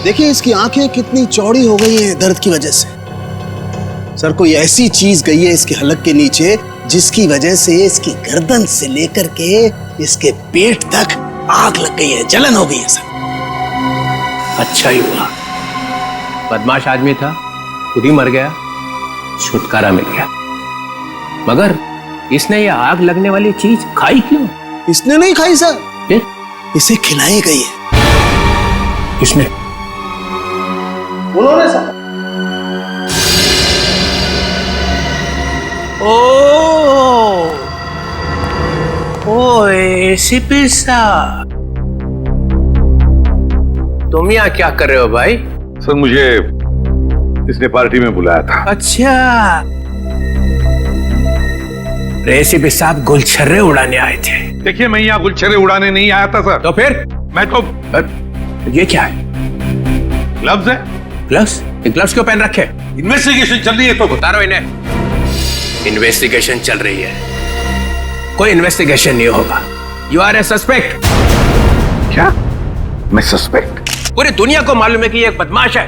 देखिए इसकी आंखें कितनी चौड़ी हो गई हैं दर्द की वजह से। सर कोई ऐसी चीज गई है इसके हलक के नीचे जिसकी वजह से इसकी गर्दन से लेकर के इसके पेट तक आग लग गई है, जलन हो गई है सर। अच्छा ही हुआ, बदमाश आदमी था, खुद ही मर गया, छुटकारा मिल गया। मगर इसने ये आग लगने वाली चीज खाई क्यों? इसने नहीं खाई सर, फिर इसे खिलाई गई है। किसने? उन्होंने सर। ओ एसीपी साहब, तुम यहाँ क्या कर रहे हो भाई? सर मुझे इसने पार्टी में बुलाया था। अच्छा, एसीपी साहब गुलछर्रे उड़ाने आए थे। देखिए मैं यहाँ गुलछर्रे उड़ाने नहीं आया था सर। तो फिर? मैं तो ये क्या है? ग्लव्स है। ग्लव्स? ये ग्लव्स क्यों पहन रखे? इन्वेस्टिगेशन चल रही है तो उतारो इन्हें। इन्वेस्टिगेशन चल रही है, कोई इन्वेस्टिगेशन नहीं होगा। You are a suspect. क्या? मैं सस्पेक्ट? पूरी दुनिया को मालूम है कि ये एक बदमाश है,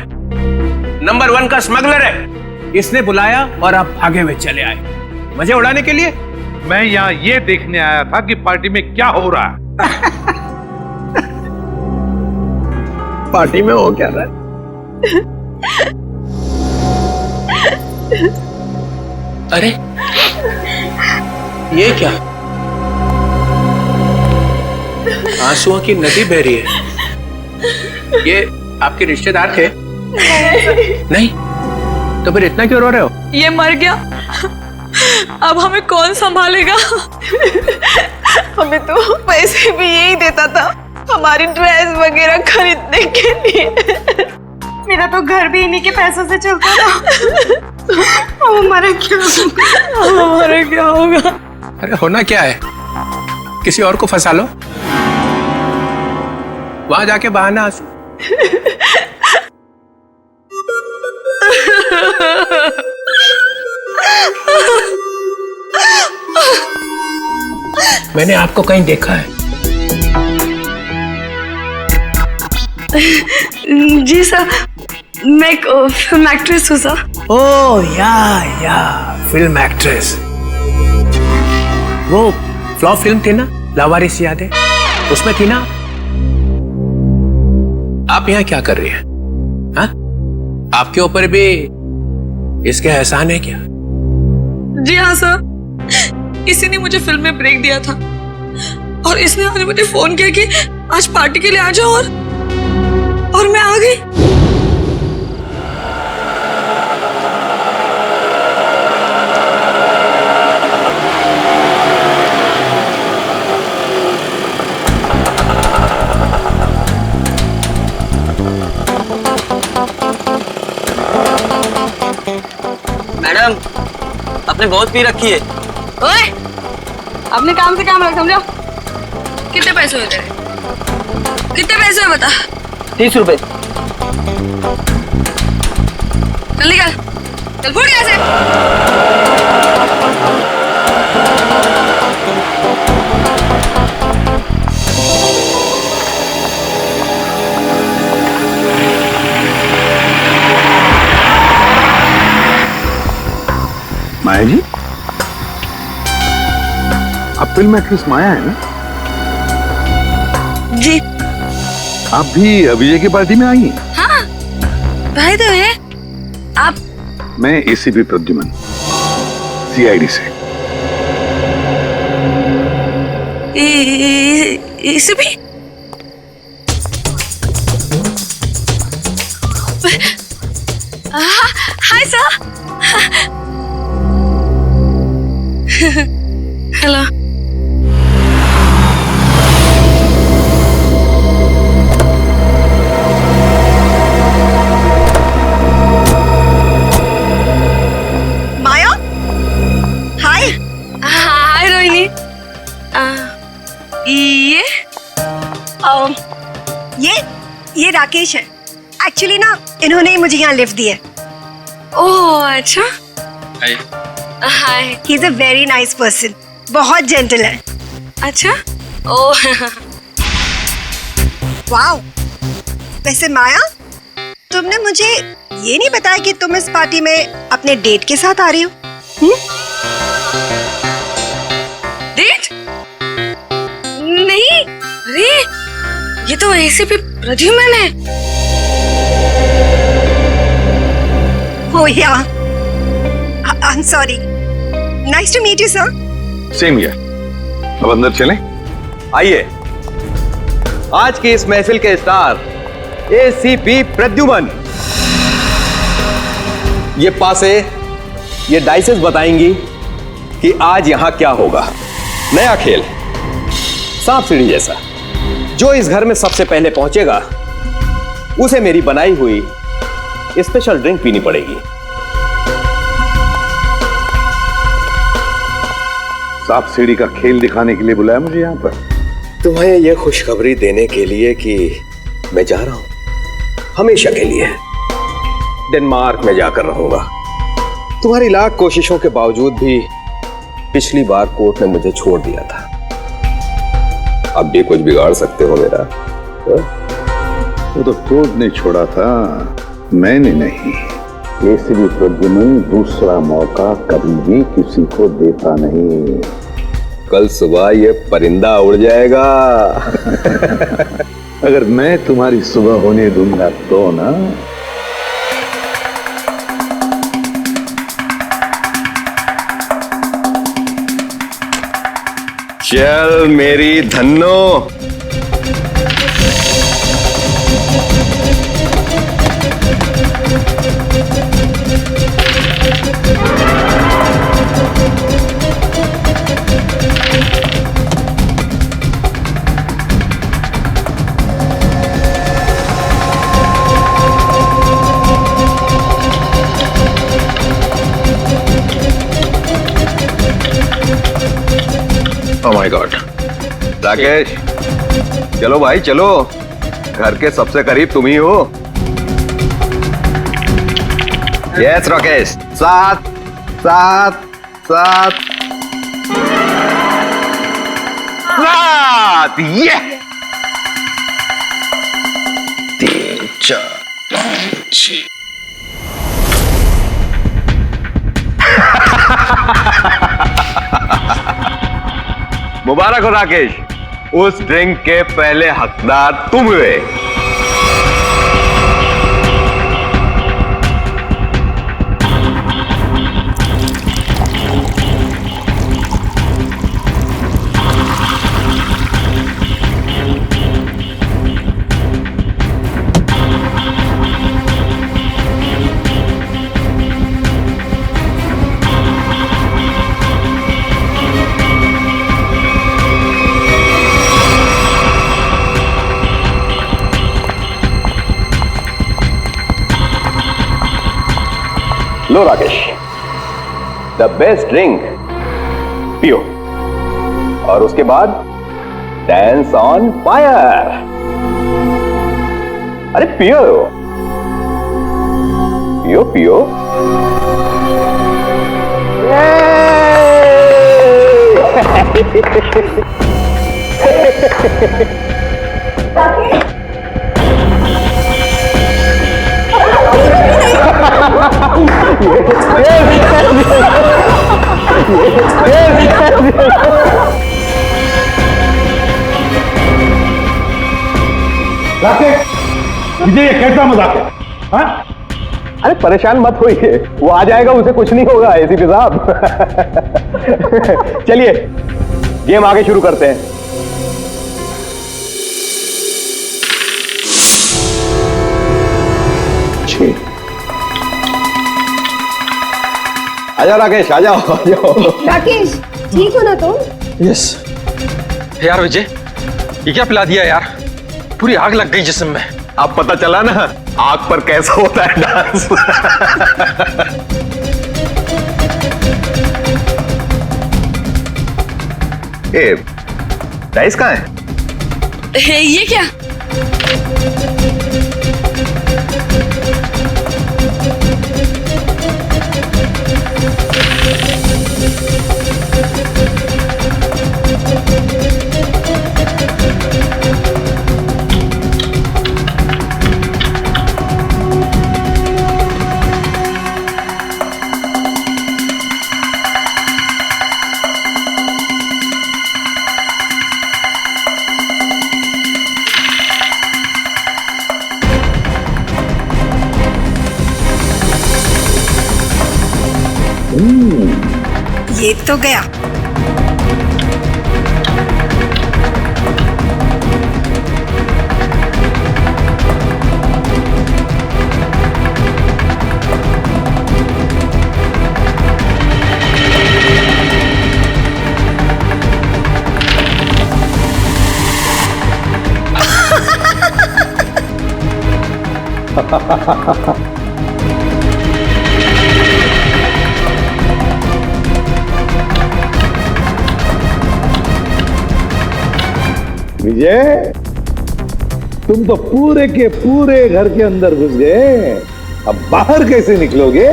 नंबर 1 का स्मगलर है। इसने बुलाया और आप भागे हुए चले आए मजे उड़ाने के लिए। मैं यहाँ ये देखने आया था कि पार्टी में क्या हो रहा है। पार्टी में हो क्या रहा है? अरे ये क्या? आंसुओं की नदी बह रही है। ये आपके रिश्तेदार थे? नहीं, तो फिर इतना क्यों रो रहे हो? ये मर गया, अब हमें कौन संभालेगा? हमें तो पैसे भी यही देता था हमारी ड्रेस वगैरह खरीदने के लिए। मेरा तो घर भी इन्हीं के पैसों से चलता था। हमारा क्या होगा? हमारा क्या होगा? अरे होना क्या है, किसी और को फंसा लो, वहां जाके बहाना आंसू। मैंने आपको कहीं देखा है। जी सर, मैं एक फिल्म एक्ट्रेस हूँ सर। ओह या फिल्म एक्ट्रेस। वो फ्लॉप फिल्म थी ना, लावारिस याद है? उसमें थी ना। आप यहाँ क्या कर रही हैं? हाँ? आपके ऊपर भी इसके एहसान है क्या? जी हाँ सर, इसी ने मुझे फिल्म में ब्रेक दिया था और इसने आज मुझे फोन किया कि आज पार्टी के लिए आ जाओ और मैं आ गई। मैडम, आपने बहुत पी रखी है। ओए, अपने काम से काम रख, समझो। कितने पैसे हुए तेरे? कितने पैसे हुए बता? 30 रुपए। चल निकल, चल फुट यहाँ से। माया जी, आप फिल्म एक्ट्रेस माया है ना? जी। आप भी अभिजय की पार्टी में आई हैं? हाँ, भाई तो है आप? मैं एसीपी प्रद्युमन, सीआईडी से। एसीपी? Hi sir. हेलो। ये राकेश है। एक्चुअली ना इन्होंने ही मुझे यहाँ लिफ्ट दी है। ओह अच्छा। Hi. He is a very nice person, बहुत जेंटल है। अच्छा। Oh wow. वैसे माया, तुमने मुझे ये नहीं बताया कि तुम इस पार्टी में अपने डेट के साथ आ रही हो। डेट? नहीं, अरे ये तो एसीपी प्रद्युम्न है। Oh yeah. I'm sorry. Nice to meet you, sir. Same here. अब अंदर चलें? आइए, आज की इस महफिल के स्टार एसीपी प्रद्युम्न। ये पासे, ये डाइसेस बताएंगी कि आज यहां क्या होगा। नया खेल, सांप सीढ़ी जैसा। जो इस घर में सबसे पहले पहुंचेगा उसे मेरी बनाई हुई स्पेशल ड्रिंक पीनी पड़ेगी। सांप सीढ़ी का खेल दिखाने के लिए बुलाया मुझे यहाँ पर? तुम्हें यह खुशखबरी देने के लिए कि मैं जा रहा हूं हमेशा के लिए। डेनमार्क में जाकर रहूंगा। तुम्हारी लाख कोशिशों के बावजूद भी पिछली बार कोर्ट ने मुझे छोड़ दिया था। अब भी कुछ बिगाड़ सकते हो मेरा? वो तो कोर्ट ने छोड़ा था, मैंने नहीं। एसीपी प्रद्युम्न दूसरा मौका कभी भी किसी को देता नहीं। कल सुबह ये परिंदा उड़ जाएगा। अगर मैं तुम्हारी सुबह होने दूंगा तो ना। चल मेरी Dhanno. Oh my God. Rakesh, चलो भाई चलो, घर के सबसे करीब तुम ही हो। यस राकेश, सात सात सात सात, ये 3 4 5 6। मुबारक हो राकेश, उस ड्रिंक के पहले हकदार तुम हुए। लो राकेश, द बेस्ट ड्रिंक पियो और उसके बाद डांस ऑन फायर। अरे पियो पियो पियो। मुझे ये कैसा मजाक है? हाँ? अरे परेशान मत होइए, वो आ जाएगा, उसे कुछ नहीं होगा एसीपी साहब। चलिए गेम आगे शुरू करते हैं। आजा राकेश, आ जाओ आ जाओ। राकेश, ठीक हो ना तुम? यस। यार विजय, ये क्या पिला दिया यार? पूरी आग लग गई जिस्म में। अब पता चला ना आग पर कैसा होता है डांस। ए, डाइस कहाँ है? ये क्या? भेद तो गया। विजय, तुम तो पूरे के पूरे घर के अंदर घुस गए, अब बाहर कैसे निकलोगे?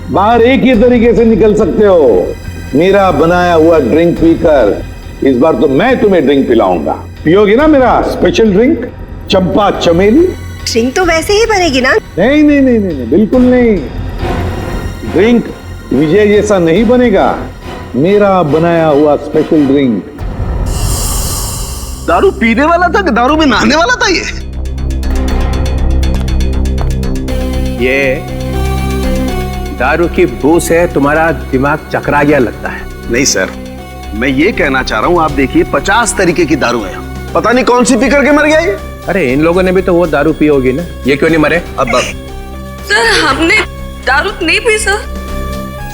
बाहर एक ही तरीके से निकल सकते हो, मेरा बनाया हुआ ड्रिंक पीकर। इस बार तो मैं तुम्हें ड्रिंक पिलाऊंगा, पियोगी ना मेरा स्पेशल ड्रिंक चंपा चमेली? ड्रिंक तो वैसे ही बनेगी ना? नहीं नहीं नहीं नहीं, बिल्कुल नहीं। ड्रिंक विजय जैसा नहीं बनेगा, मेरा बनाया हुआ स्पेशल ड्रिंक। दारू पीने वाला था कि दारू में नहाने वाला था ये दारू की बू से तुम्हारा दिमाग चकरा गया लगता है। नहीं सर, मैं ये कहना चाह रहा हूँ, आप देखिए 50 तरीके की दारू है, पता नहीं कौन सी पी करके मर गया ये। अरे इन लोगों ने भी तो वो दारू पी होगी ना, ये क्यों नहीं मरे? अब सर हमने दारू नहीं पी सर।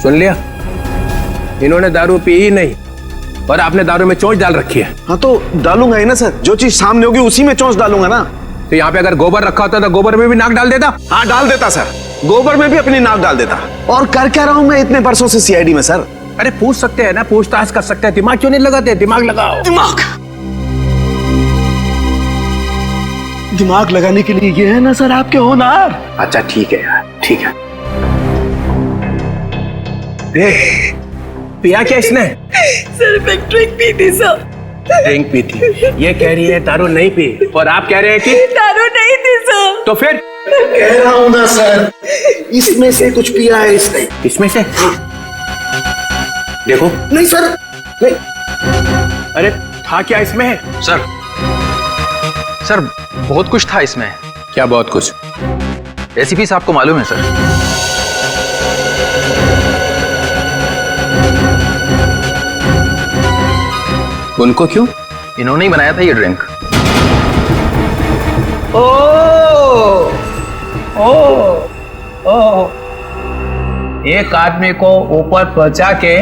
सुन लिया, इन्होंने दारू पी ही नहीं और आपने दारू में चोंच डाल रखी है। हाँ तो डालूंगा ही ना सर, जो चीज सामने होगी उसी में चोंच डालूंगा ना। तो यहाँ पे अगर गोबर रखा होता तो गोबर में भी नाक डाल देता? हाँ डाल देता सर, गोबर में भी अपनी नाक डाल देता। और कर क्या रहा हूँ मैं इतने बरसों से सीआईडी में सर? अरे पूछ सकते हैं ना, पूछताछ कर सकते हैं, दिमाग क्यों नहीं लगाते? दिमाग लगाओ। दिमाग लगाने के लिए ये है ना सर आपके होनहार। अच्छा ठीक है यार, ठीक है। देख पिया क्या इसने? सर मैं ड्रिंक पी थी सर। ड्रिंक पी थी, ये कह रही है दारू नहीं पी, और आप कह रहे हैं कि दारू नहीं थी सर। तो फिर कह रहा हूं ना सर, इसमें से कुछ पिया है इसने। इसमें से? देखो। नहीं सर, नहीं। अरे था क्या इसमें? सर बहुत कुछ था इसमें। क्या बहुत कुछ? एसीपी साहब को मालूम है सर। उनको क्यों? इन्होंने ही बनाया था ये ड्रिंक। ओ ओ ओ एक आदमी को ऊपर पहुंचा के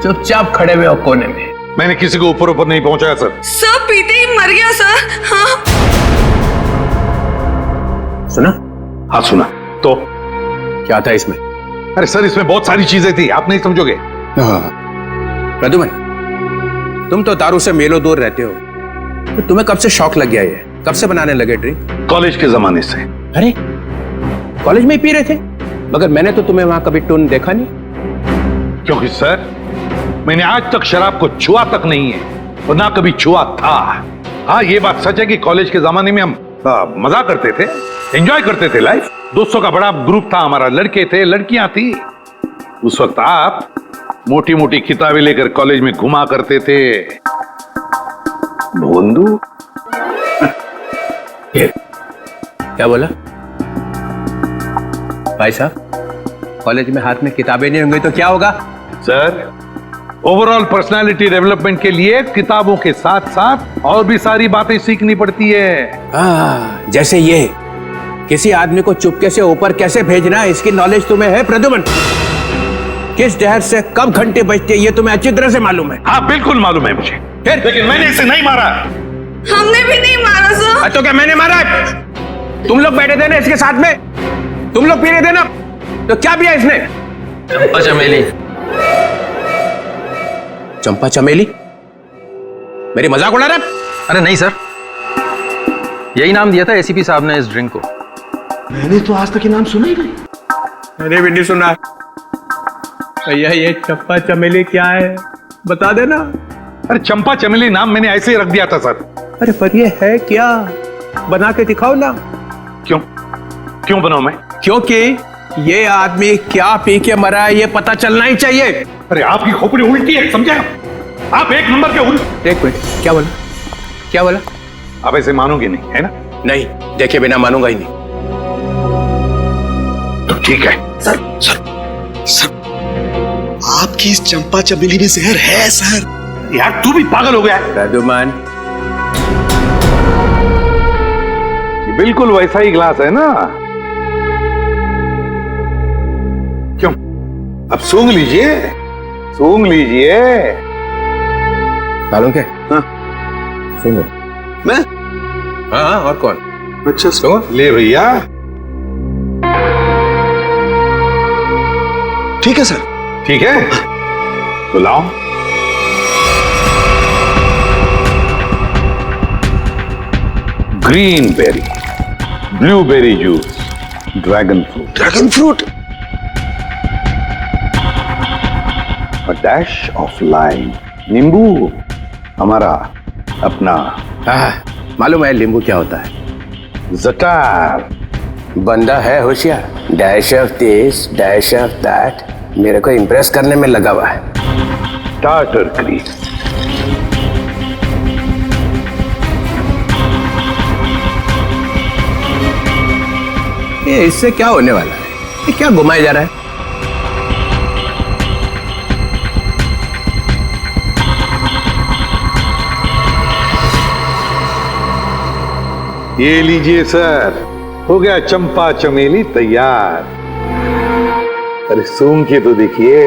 चुपचाप खड़े हुए कोने में। मैंने किसी को ऊपर ऊपर नहीं पहुंचाया सर। सब पीते ही मर गया सर। हाँ सुना? हाँ सुना। तो क्या था इसमें? अरे सर इसमें बहुत सारी चीजें थी, आप नहीं समझोगे। प्रद्युमन, तुम तो दारू से मेलो दूर रहते हो, तो तुम्हें कब से शौक लग गया ये? कब से बनाने लगे ड्रिंक? कॉलेज के जमाने से। अरे कॉलेज में ही पी रहे थे? मगर मैंने तो तुम्हें वहां कभी टून देखा नहीं। क्योंकि सर मैंने आज तक शराब को छुआ तक नहीं है, और ना कभी छुआ था। हाँ ये बात सच है कि कॉलेज के जमाने में हम मजा करते थे, एंजॉय करते थे लाइफ। दोस्तों का बड़ा ग्रुप था हमारा, लड़के थे लड़कियां थी। उस वक्त आप मोटी मोटी किताबें लेकर कॉलेज में घुमा करते थे। भोंदू क्या बोला भाई साहब? कॉलेज में हाथ में किताबें नहीं होंगी तो क्या होगा? सर ओवरऑल पर्सनालिटी डेवलपमेंट के लिए किताबों के साथ साथ और भी सारी बातें सीखनी पड़ती है। जैसे ये किसी आदमी को चुपके से ऊपर कैसे भेजना, इसकी नॉलेज तुम्हें है प्रद्युमन? किस जहर से कब घंटे बजते ये तुम्हें अच्छी तरह से मालूम है? हाँ बिल्कुल मालूम है मुझे। फिर? लेकिन मैंने इसे नहीं मारा। हमने भी नहीं मारा सर। तो क्या मैंने मारा? तुम लोग बैठे थे ना इसके साथ में, तुम लोग पी रहे थे ना, तो क्या पिया इसने? चंपा चमेली। चंपा चमेली? मेरी मजाक उड़ा रहा? अरे नहीं सर, यही नाम दिया था एसीपी साहब ने इस ड्रिंक को। मैंने तो आज तक ये नाम सुना ही नहीं। मैंने भी नहीं सुना। भैया ये चंपा चमेली क्या है बता देना। अरे चंपा चमेली नाम मैंने ऐसे ही रख दिया था सर। अरे पर ये है क्या? बना के दिखाओ ना। क्यों? क्यों बनाऊं मैं? क्योंकि ये आदमी क्या पी के मरा है ये पता चलना ही चाहिए। अरे आपकी खोपड़ी उल्टी है, समझे आप? एक नंबर के उल्ट। एक मिनट, क्या बोला? क्या बोला? आप ऐसे मानोगे नहीं है ना? नहीं, देखे बिना मानूंगा ही नहीं। तो ठीक है सर आपकी इस चंपा चमेली में जहर है सर। यार तू भी पागल हो गया है। प्रद्युमन, ये बिल्कुल वैसा ही ग्लास है ना। क्यों, अब सूंघ लीजिए, सूंघ लीजिए। मालूम क्या? हाँ सुनो। मैं? हाँ, और कौन? अच्छा सुनो। ले भैया। ठीक है सर। ठीक है, तो लाओ। Green berry, blueberry juice, dragon fruit. Dragon fruit? A dash of lime, नींबू, हमारा अपना। हाँ, मालूम है नींबू क्या होता है? जटार। बंदा है होशियार, dash of this dash of that, मेरे को इंप्रेस करने में लगा हुआ है। Tartar cream. ये इससे क्या होने वाला है? ये क्या घुमाया जा रहा है? ये लीजिए सर, हो गया चंपा चमेली तैयार। अरे सूंघ के तो देखिए।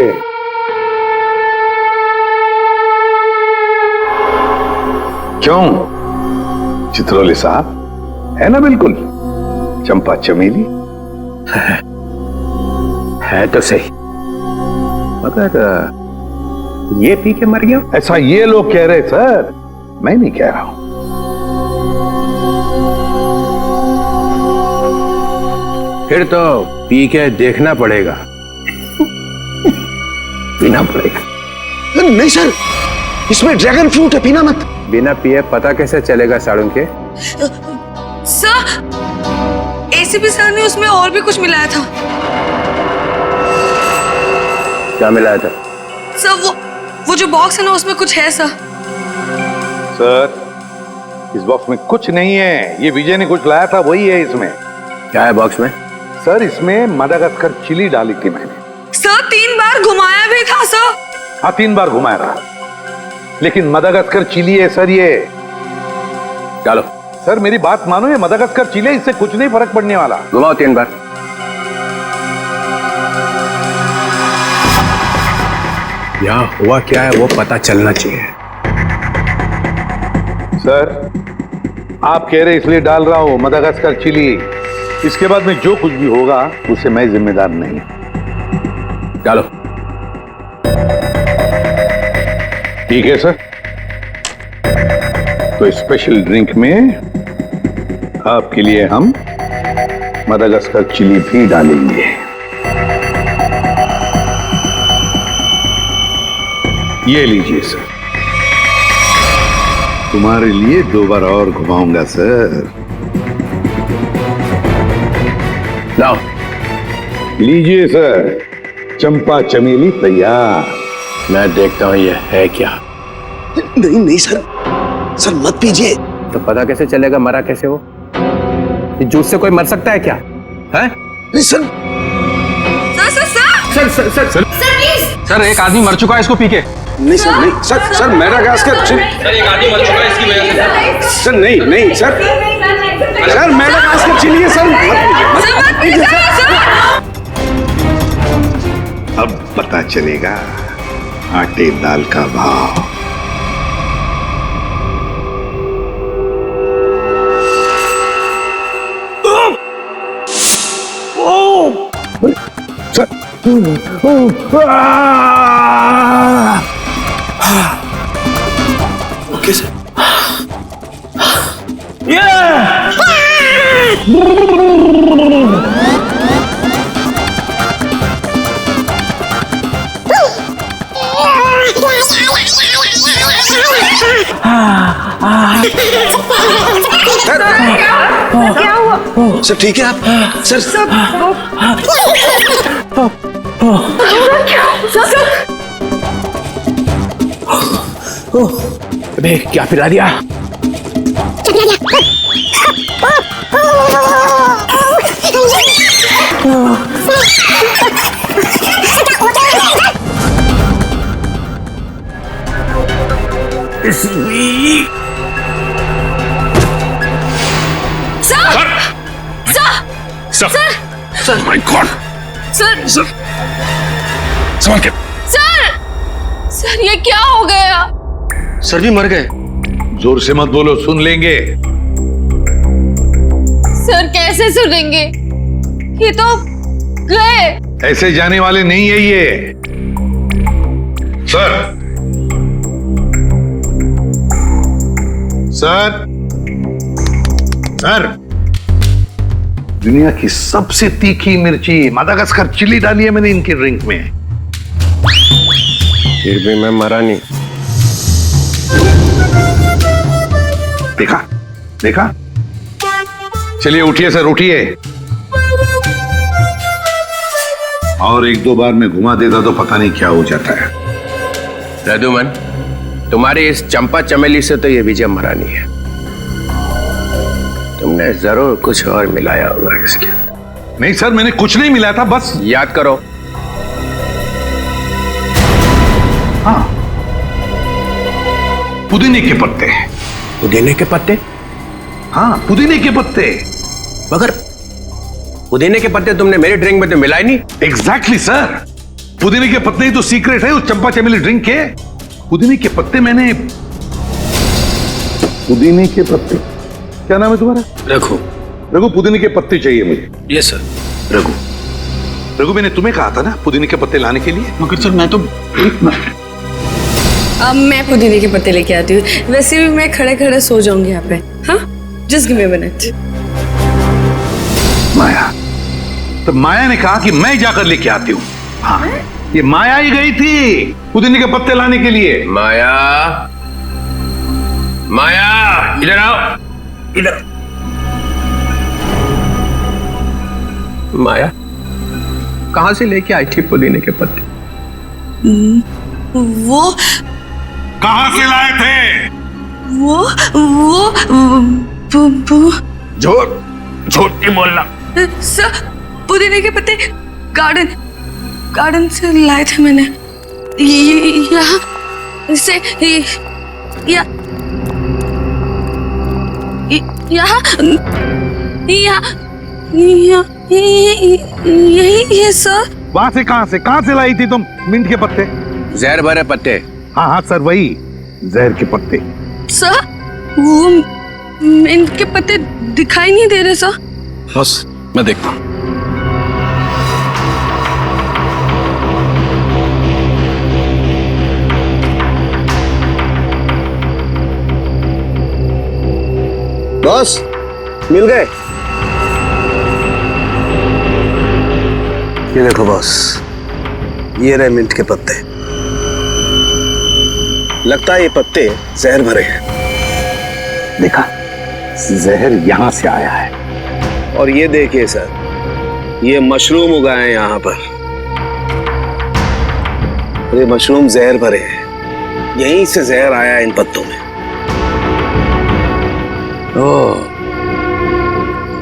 क्यों चित्रोले साहब, है ना बिल्कुल चंपा चमेली? है तो सही, मगर ये पी के मर गया। ऐसा ये लोग कह रहे सर, मैं नहीं कह रहा हूं। फिर तो पी के देखना पड़ेगा। पीना पड़ेगा। नहीं सर, इसमें ड्रैगन फ्रूट है, पीना मत। बिना पिए पता कैसे चलेगा साड़ू के? सर, एसीपी सर ने उसमें और भी कुछ मिलाया था। क्या मिलाया था? सर वो जो बॉक्स है ना, उसमें कुछ है सर। सर, इस बॉक्स में कुछ नहीं है। ये विजय ने कुछ लाया था, वही है इसमें। क्या है बॉक्स में? सर, इसमें मडागास्कर चिली डाली थी मैंने। सर 3 बार घुमाया भी था सर। हाँ, 3 बार घुमाया था, लेकिन मडागास्कर चिली है सर ये। चलो सर, मेरी बात मानो, ये मडागास्कर चिली है, इससे कुछ नहीं फर्क पड़ने वाला। घुमाओ 3 बार। यहाँ हुआ क्या है वो पता चलना चाहिए। सर, आप कह रहे इसलिए डाल रहा हूं मडागास्कर चिली। इसके बाद में जो कुछ भी होगा उसे मैं जिम्मेदार नहीं। डालो। ठीक है सर। तो स्पेशल ड्रिंक में आपके लिए हम मडागास्कर चिली भी डालेंगे। ये लीजिए सर, तुम्हारे लिए 2 बार और घुमाऊंगा सर। लाओ। लीजिए सर, चंपा चमेली तैयार। मैं देखता हूं ये है क्या। नहीं नहीं सर, सर मत पीजिए। तो पता कैसे चलेगा मरा कैसे हो? इस जूस से कोई मर सकता है क्या? है? नहीं सर। Sir please. सर, एक आदमी मर चुका है इसको पी के। नहीं सर, नहीं sir, sir Madagascar Chile. Sir, एक आदमी मर चुका है इसकी वजह से। सर नहीं नहीं सर, सर मडागास्कर चिली है सर। मत पीजिए सर। अब पता चलेगा आटे दाल का भाव। Sir, okay sir. क्या हुआ? सर ठीक है आप? सर अबे क्या पिला दिया? सर माय गॉड सर संभाल के। सर ये क्या हो गया? सर भी मर गए। जोर से मत बोलो, सुन लेंगे। सर कैसे सुनेंगे? ये तो गए। ऐसे जाने वाले नहीं है ये। सर सर सर, दुनिया की सबसे तीखी मिर्ची मादागास्कर चिली डाली है मैंने इनके ड्रिंक में, फिर भी मैं मरा नहीं। देखा देखा। चलिए उठिए सर, उठिए। और एक दो बार मैं घुमा देता तो पता नहीं क्या हो जाता है। प्रद्युमन, तुम्हारी इस चंपा चमेली से तो ये विजय मरा नहीं है। तुमने जरूर कुछ और मिलाया होगा इसके। नहीं सर, मैंने कुछ नहीं मिलाया था, बस याद करो। हाँ, पुदीने के पत्ते। पुदीने के पत्ते? हाँ, पुदीने के पत्ते। मगर पुदीने के पत्ते तुमने मेरे ड्रिंक में तो मिलाए नहीं। एग्जैक्टली सर, पुदीने के पत्ते ही तो सीक्रेट है उस चंपा चमेली ड्रिंक के। पुदीने के पत्ते मैंने, पुदीने के पत्ते, क्या नाम है तुम्हारा? रघु। रघु, पुदीने के पत्ते चाहिए मुझे। Yes sir. रघु, रघु मैंने तुम्हें कहा था ना पुदीने के पत्ते लाने के लिए। मगर सर मैं तो अब मैं पुदीने के पत्ते लेके आती हूँ। वैसे भी मैं खड़े खड़े सो जाऊंगी यहाँ पे। हाँ, just give me a minute. Maya, तो माया ने कहा कि मैं जाकर लेके आती हूँ। हाँ, ये माया ही गई थी पुदीने के पत्ते लाने के लिए। माया, माया इधर आओ, इधर। माया कहां से लेके आई थी पुदीने के पत्ते? वो कहां से लाए थे? वो झूठ झूठ नहीं बोलना। सर, पुदीने के पत्ते गार्डन से लाए थे मैंने। यहाँ से यही है सर। वहां से कहां से लाई थी तुम मिंट के पत्ते? जहर भरे पत्ते। हाँ हाँ सर, वही जहर के पत्ते। सर, वो मिंट के पत्ते दिखाई नहीं दे रहे सर। बस मैं देखता हूँ। बॉस, मिल गए? ये देखो बॉस, ये रहे मिंट के पत्ते। लगता है ये पत्ते जहर भरे हैं। देखा, जहर यहां से आया है। और ये देखिए सर, ये मशरूम उगाए हैं यहाँ पर। ये मशरूम जहर भरे हैं, यहीं से जहर आया है इन पत्तों में। ओह,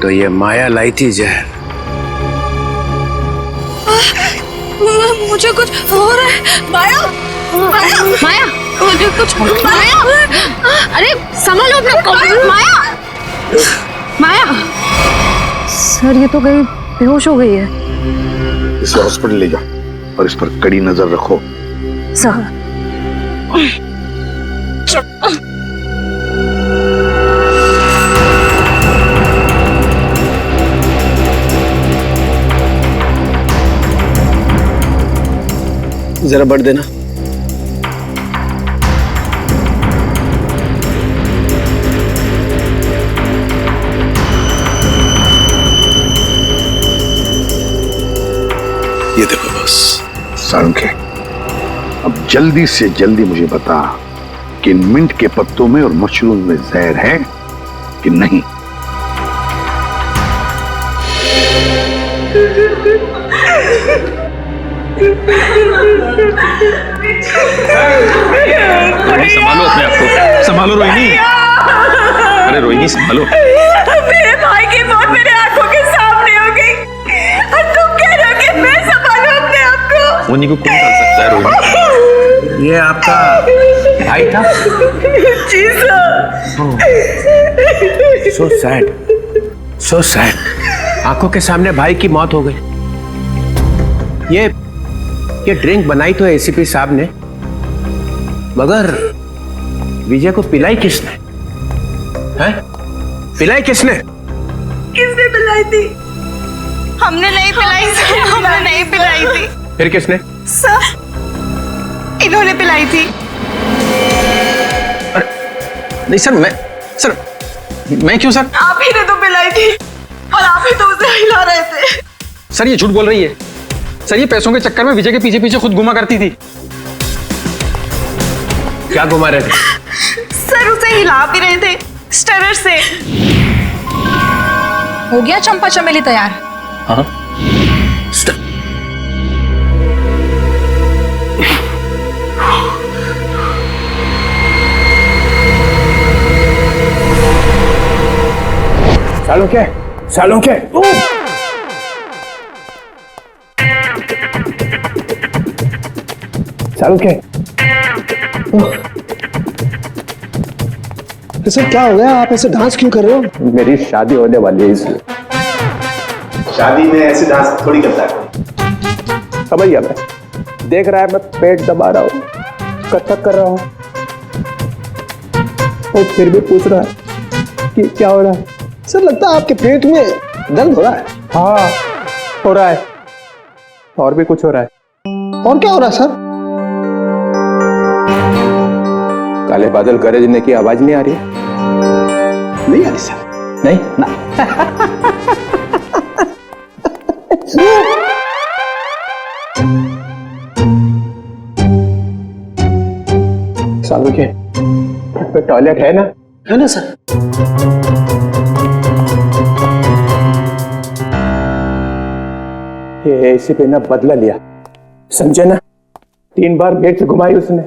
तो ये माया लाई थी जहर। मुझे कुछ हो रहा है। माया, माया, माया, मुझे कुछ हो रहा है। माया, अरे संभालो अपना को। माया, माया। सर, ये तो गई, बेहोश हो गई है। इसे हॉस्पिटल ले जाओ और इस पर कड़ी नजर रखो। सर, जरा बढ़ देना। ये देखो बस, सारंगे, अब जल्दी से जल्दी मुझे बता कि मिंट के पत्तों में और मशरूम में जहर है कि नहीं। संभालो अपने आप को, संभालो रोहिणी। अरे रोहिणी संभालो। मेरे भाई की मौत मेरे आंखों के सामने हो गई और तुम कह रहे हो कि मैं संभालूं अपने आप को? रोहिणी को कौन कर सकता है रोहिणी? ये आपका भाई था? जी sir. So sad, so sad. आंखों के सामने भाई की मौत हो गई। ये ड्रिंक बनाई तो एसीपी साहब ने, मगर विजय को पिलाई किसने? हैं? पिलाई किसने? किसने पिलाई थी? हमने नहीं पिलाई सर, हमने नहीं पिलाई थी। फिर किसने? सर, इन्होंने पिलाई थी। नहीं सर, मैं क्यों सर? आप ही ने तो पिलाई थी और आप ही तो उसे हिला रहे थे। सर ये झूठ बोल रही है। सर ये पैसों के चक्कर में विजय के पीछे पीछे खुद घुमा करती थी। क्या घुमा रहे थे? सर उसे हिला भी रहे थे स्टरर से। हो गया चंपा चमेली तैयार? हाँ। सालों के सर क्या हो गया? आप ऐसे डांस क्यों कर रहे हो? मेरी शादी होने वाली है इसलिए। शादी में ऐसे डांस थोड़ी करता है। समझ गया मैं। देख रहा है मैं पेट दबा रहा हूँ, कथक कर रहा हूँ, और फिर भी पूछ रहा है कि क्या हो रहा है। सर लगता है आपके पेट में दर्द हो रहा है। हाँ हो रहा है, और भी कुछ हो रहा है। और क्या हो रहा है सर? काले बादल गरजने की आवाज नहीं आ रही? नहीं आ रही सर। नहीं ना। सालों के टॉयलेट है ना? है ना सर। ये एसीपी ने बदला लिया, समझे ना? 3 बार मिर्च घुमाई उसने,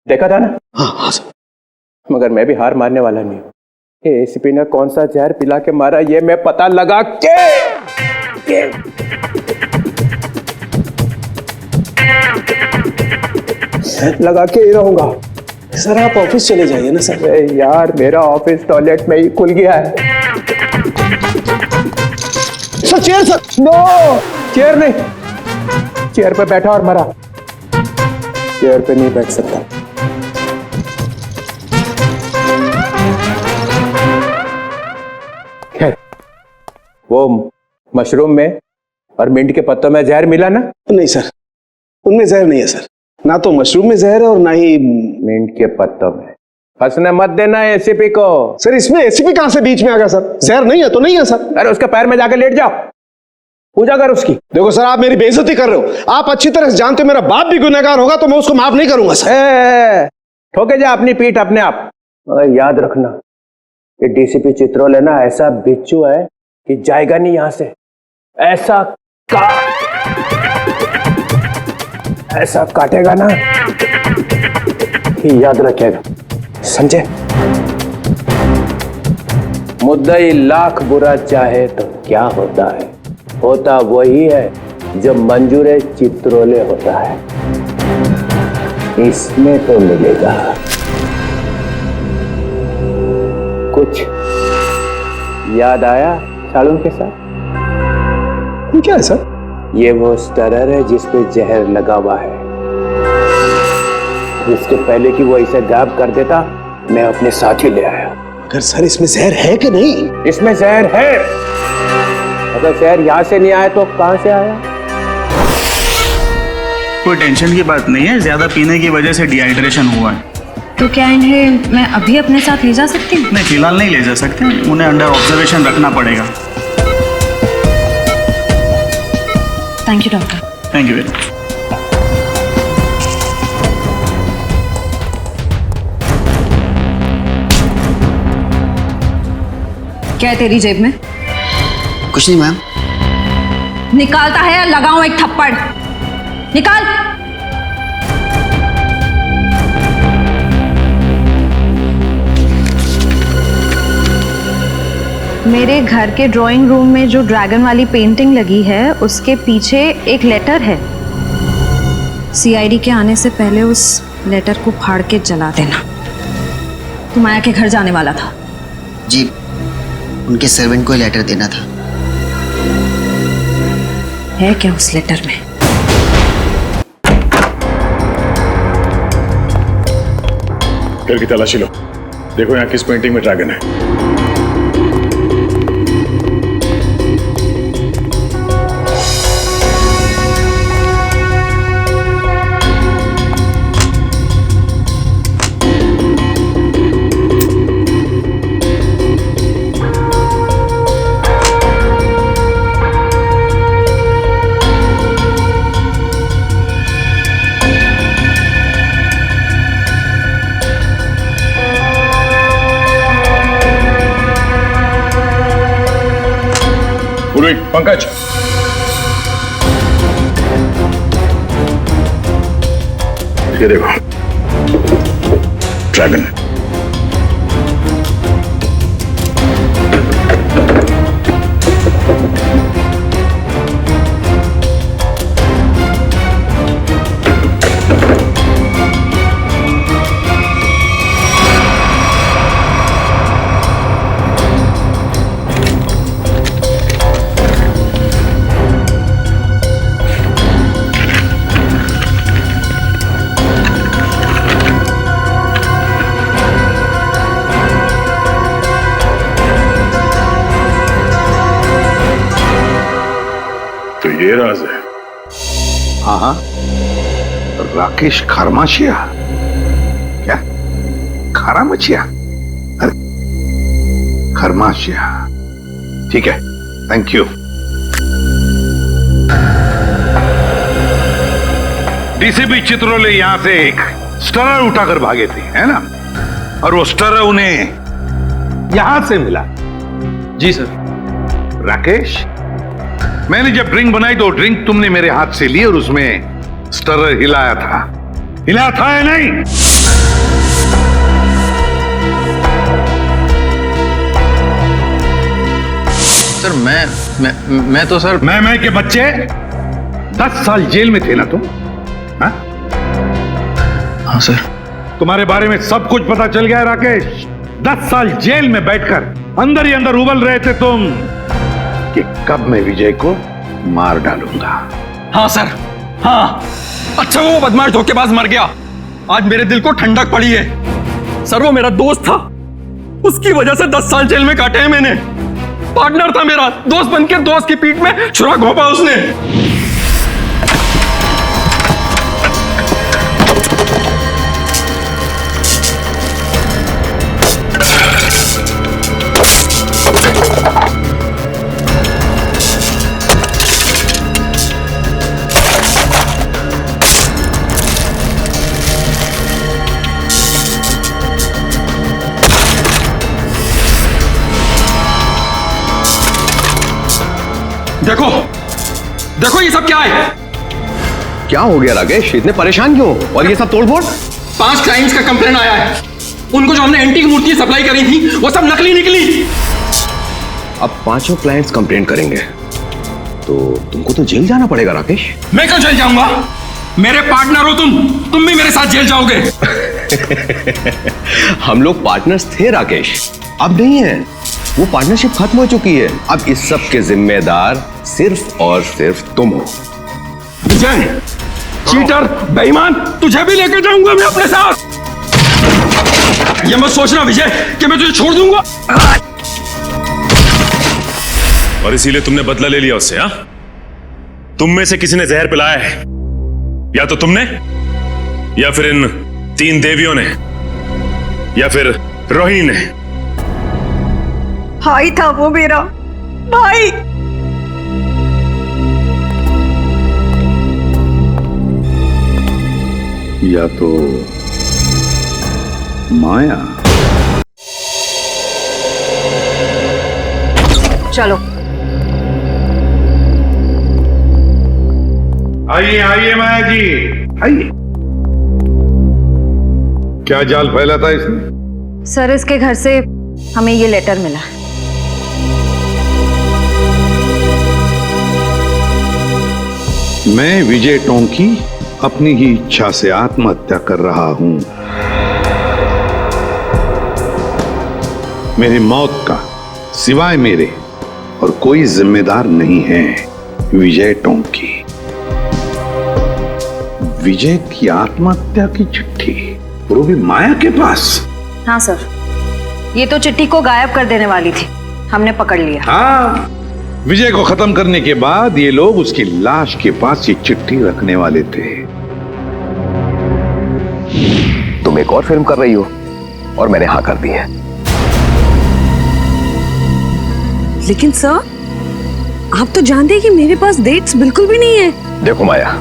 देखा था ना? हाँ सर। मगर मैं भी हार मारने वाला नहीं हूं। ये एसीपी ने कौन सा जहर पिला के मारा ये मैं पता लगा के ही रहूंगा। सर आप ऑफिस चले जाइए ना सर। यार मेरा ऑफिस टॉयलेट में ही खुल गया है। Sir chair sir. No chair नहीं, चेयर पे बैठा और मरा, चेयर पे नहीं बैठ सकता। खैर वो मशरूम में और मिंट के पत्तों में जहर मिला ना? नहीं सर, उनमें जहर नहीं है सर। ना तो मशरूम में जहर है और ना ही मिंट के पत्तों में। फंसने मत देना एसीपी को। सर इसमें एसीपी कहां से बीच में आ गया सर? जहर नहीं है तो नहीं है सर। अरे उसके पैर में जाकर लेट जाओ, पूजा कर उसकी। देखो सर आप मेरी बेइज्जती कर रहे हो। आप अच्छी तरह से जानते हो मेरा बाप भी गुनहगार होगा तो मैं उसको माफ नहीं करूंगा सर। ठोके जा अपनी पीठ अपने आप। मगर याद रखना ये डीसीपी चित्रोले ना ऐसा बिच्छू है कि जाएगा नहीं यहां से। ऐसा काटेगा ना कि याद रखेगा, समझे? मुद्दई लाख बुरा चाहे तो क्या होता है, होता वही है जो मंजूरे चित्रोले होता है। इसमें तो मिलेगा कुछ। याद आया सालून के साथ? क्या है सर? ये वो स्टरर है जिसपे जहर लगा हुआ है। इसके पहले कि वो इसे गायब कर देता मैं अपने साथ ही ले आया। अगर सर इसमें जहर है कि नहीं? इसमें जहर है। अगर जहर यहाँ से नहीं आया तो कहां से आया? कोई टेंशन की बात नहीं है, ज्यादा पीने की वजह से डिहाइड्रेशन हुआ है। तो क्या इन्हें मैं अभी अपने साथ ले जा सकती हूँ? नहीं फिलहाल नहीं ले जा सकते, उन्हें अंडर ऑब्जर्वेशन रखना पड़ेगा। Thank you doctor. Thank you very much. क्या है तेरी जेब में? कुछ नहीं मैम। निकालता है या लगाऊं एक थप्पड़? निकाल। मेरे घर के ड्राइंग रूम में जो ड्रैगन वाली पेंटिंग लगी है उसके पीछे एक लेटर है। सीआईडी के आने से पहले उस लेटर को फाड़ के जला देना। तू माया के घर जाने वाला था। जी, उनके सर्वेंट को लेटर देना था। है क्या उस लेटर में? घर की तलाशी लो, देखो यहाँ किस पेंटिंग में ड्रैगन है। पंकज, ये देखो ड्रैगन। ये राज है। हाँ हाँ, राकेश खरमाशिया। क्या खरामचिया? अरे खरमाशिया, ठीक है, थैंक यू। डीसीपी चित्रोले यहां से एक स्टरर उठाकर भागे थे, है ना? और वो स्टरर उन्हें यहां से मिला। जी सर। राकेश, मैंने जब ड्रिंक बनाई तो ड्रिंक तुमने मेरे हाथ से ली और उसमें स्टरर हिलाया था या नहीं? सर मैं तो सर मैं के बच्चे 10 साल जेल में थे ना तुम? हाँ सर। तुम्हारे बारे में सब कुछ पता चल गया है राकेश। 10 साल जेल में बैठकर अंदर ही अंदर उबल रहे थे तुम कि कब मैं विजय को मार डालूंगा। हाँ सर, हाँ। अच्छा वो बदमाश धोखेबाज मर गया, आज मेरे दिल को ठंडक पड़ी है। सर वो मेरा दोस्त था, उसकी वजह से 10 साल जेल में काटे हैं मैंने। पार्टनर था मेरा, दोस्त बनके दोस्त की पीठ में छुरा घोंपा उसने। देखो देखो ये सब क्या है? क्या हो गया राकेश, इतने परेशान क्यों? और ये सब तोड़फोड़? 5 क्लाइंट्स का कंप्लेंट आया है। उनको जो हमने एंटीक मूर्ति सप्लाई करी थी वो सब नकली निकली। अब 5 क्लाइंट्स कंप्लेंट करेंगे तो तुमको तो जेल जाना पड़ेगा राकेश। मैं क्यों जेल जाऊंगा? मेरे पार्टनर हो तुम भी मेरे साथ जेल जाओगे। हम लोग पार्टनर्स थे राकेश, अब नहीं है। वो पार्टनरशिप खत्म हो चुकी है। अब इस सब के जिम्मेदार सिर्फ और सिर्फ तुम हो। विजय, चीटर, बेईमान, तुझे भी लेकर जाऊंगा मैं अपने साथ। ये मत सोचना विजय कि मैं तुझे छोड़ दूंगा। और इसीलिए तुमने बदला ले लिया उससे? हाँ, तुम में से किसी ने जहर पिलाया है, या तो तुमने, या फिर इन 3 देवियों ने, या फिर रोहिणी ने। भाई था वो मेरा भाई। या तो माया। चलो आइए आइए माया जी, आइए। क्या जाल फैला था इसने? सर इसके घर से हमें ये लेटर मिला। मैं विजय टोंकी अपनी ही इच्छा से आत्महत्या कर रहा हूं। मेरी मौत का सिवाय मेरे और कोई जिम्मेदार नहीं है विजय टोंकी। विजय की आत्महत्या की चिट्ठी, वो भी माया के पास। हाँ सर, ये तो चिट्ठी को गायब कर देने वाली थी, हमने पकड़ लिया। हाँ, विजय को खत्म करने के बाद ये लोग उसकी लाश के पास ये चिट्ठी रखने वाले थे। तुम एक और फिल्म कर रही हो और मैंने हाँ कर दी है। लेकिन सर, आप तो जानते हैं कि मेरे पास डेट्स बिल्कुल भी नहीं है। देखो माया,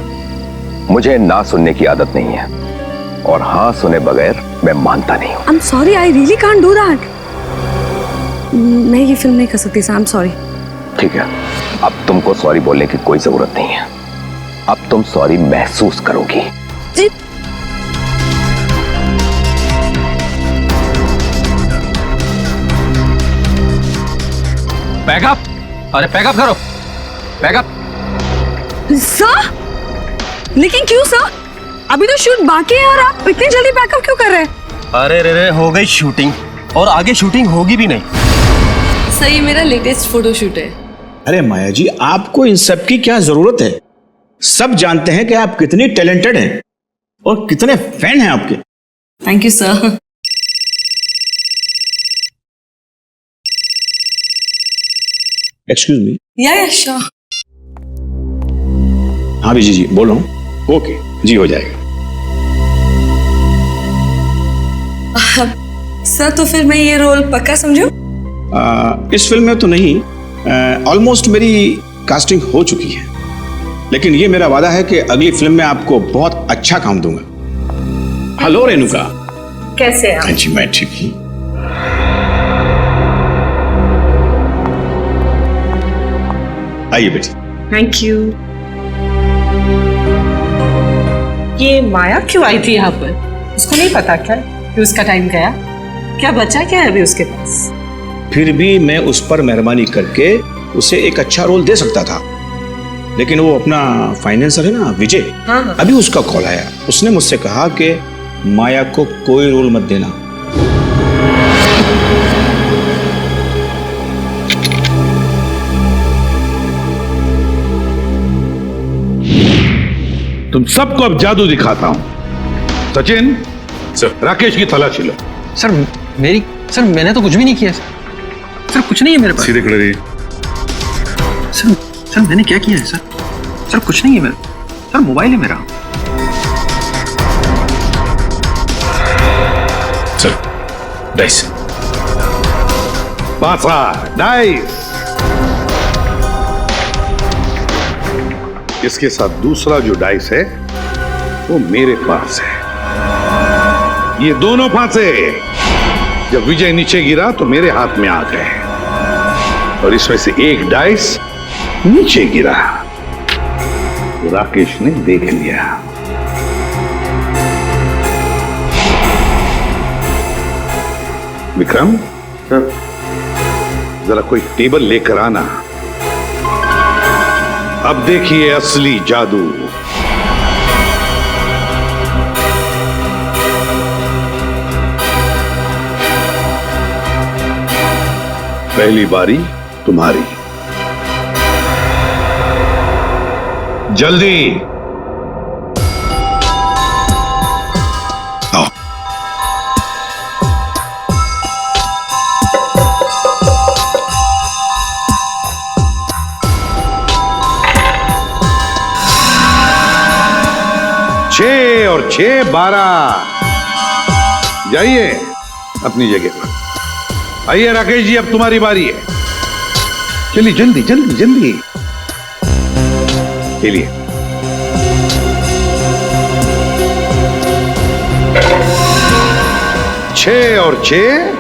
मुझे ना सुनने की आदत नहीं है और हाँ सुने बगैर मैं मानता नहीं हूँ। I'm sorry, I really can't do that. मैं ये फिल्म नहीं कर सकती सर, I'm sorry. ठीक है, अब तुमको सॉरी बोलने की कोई जरूरत नहीं है। अब तुम सॉरी महसूस करोगी। पैकअप, अरे पैकअप करो, पैकअप। सर, लेकिन क्यों सर? अभी तो शूट बाकी है और आप इतनी जल्दी पैकअप क्यों कर रहे हैं? अरे रे हो गई शूटिंग और आगे शूटिंग होगी भी नहीं। सही, मेरा लेटेस्ट फोटोशूट है। अरे माया जी, आपको इन सब की क्या जरूरत है? सब जानते हैं कि आप कितनी टैलेंटेड हैं और कितने फैन हैं आपके। Thank you sir. Excuse me. या श्योर। हाँ विजय जी, बोल रहा हूँ। ओके जी, हो जाएगा। सर, तो फिर मैं ये रोल पक्का समझूं? इस फिल्म में तो नहीं, ऑलमोस्ट मेरी कास्टिंग हो चुकी है, लेकिन ये मेरा वादा है कि अगली फिल्म में आपको बहुत अच्छा काम दूंगा। हेलो रेणुका, कैसे आप? हाँ जी, मैं ठीक हूँ। आइए बेटी। Thank you. ये माया क्यों आई थी यहाँ पर? उसको नहीं पता क्या कि उसका टाइम गया? क्या बचा क्या है अभी उसके पास? फिर भी मैं उस पर मेहरबानी करके उसे एक अच्छा रोल दे सकता था, लेकिन वो अपना फाइनेंसर है ना विजय, हाँ। अभी उसका कॉल आया। उसने मुझसे कहा कि माया को कोई रोल मत देना। तुम सबको अब जादू दिखाता हूं। सचिन, सर, राकेश की तलाशी लो। सर मैंने तो कुछ भी नहीं किया सर, कुछ नहीं है मेरे पास। सीधे खड़े रहिए। सर मैंने क्या किया है सर? सर कुछ नहीं है मेरा। सर मोबाइल है मेरा। Sir, dice. पासा, डाइस। इसके साथ दूसरा जो डाइस है वो मेरे पास है। ये दोनों फांसे जब विजय नीचे गिरा तो मेरे हाथ में आ गए, और इसमें से एक डाइस नीचे गिरा तो राकेश ने देख लिया। विक्रम, जरा कोई टेबल लेकर आना। अब देखिए असली जादू। पहली बारी तुम्हारी। जल्दी आओ। छह और 6 12। जाइए अपनी जगह पर। आइए राकेश जी, अब तुम्हारी बारी है। चलिए जल्दी जल्दी जल्दी चलिए। छह और 6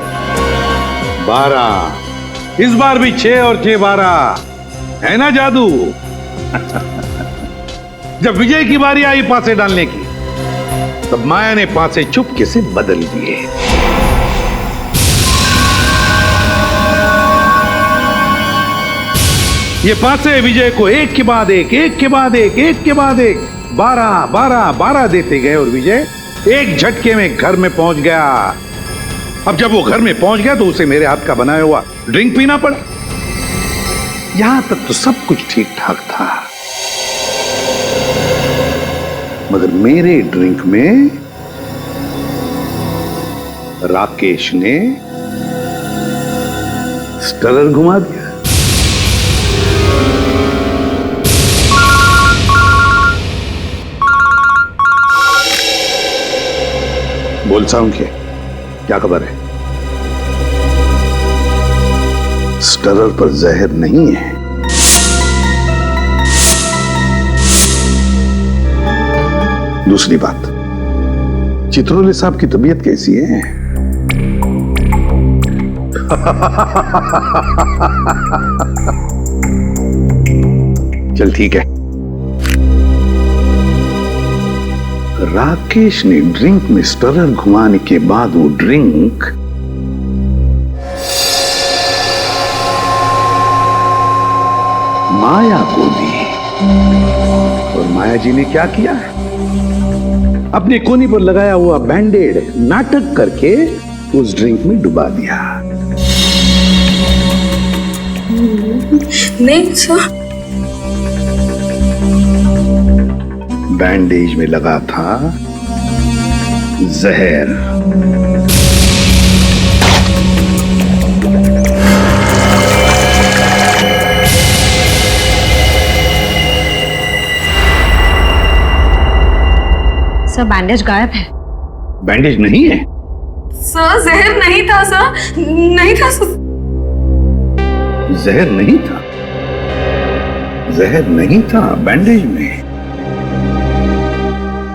12। इस बार भी 6 और 6 12 है ना जादू? जब विजय की बारी आई पासे डालने की, तब माया ने पासे चुपके से बदल दिए। ये पासे विजय को एक के बाद एक के बाद एक के बाद एक 12 देते गए और विजय एक झटके में घर में पहुंच गया। अब जब वो घर में पहुंच गया तो उसे मेरे हाथ का बनाया हुआ ड्रिंक पीना पड़ा। यहां तक तो सब कुछ ठीक ठाक था, मगर मेरे ड्रिंक में राकेश ने स्टरर घुमा दिया। बोल साउंड क्या खबर है? स्टरर पर जहर नहीं है। दूसरी बात, चित्रोले साहब की तबीयत कैसी है? चल ठीक है। राकेश ने ड्रिंक में स्टरर घुमाने के बाद वो ड्रिंक माया को दी, और माया जी ने क्या किया? अपने कोनी पर लगाया हुआ बैंडेड नाटक करके उस ड्रिंक में डुबा दिया। नहीं सर, बैंडेज में लगा था जहर। सर बैंडेज गायब है। बैंडेज नहीं है? सर जहर नहीं था सर, नहीं था सर। जहर नहीं था? जहर नहीं था बैंडेज में।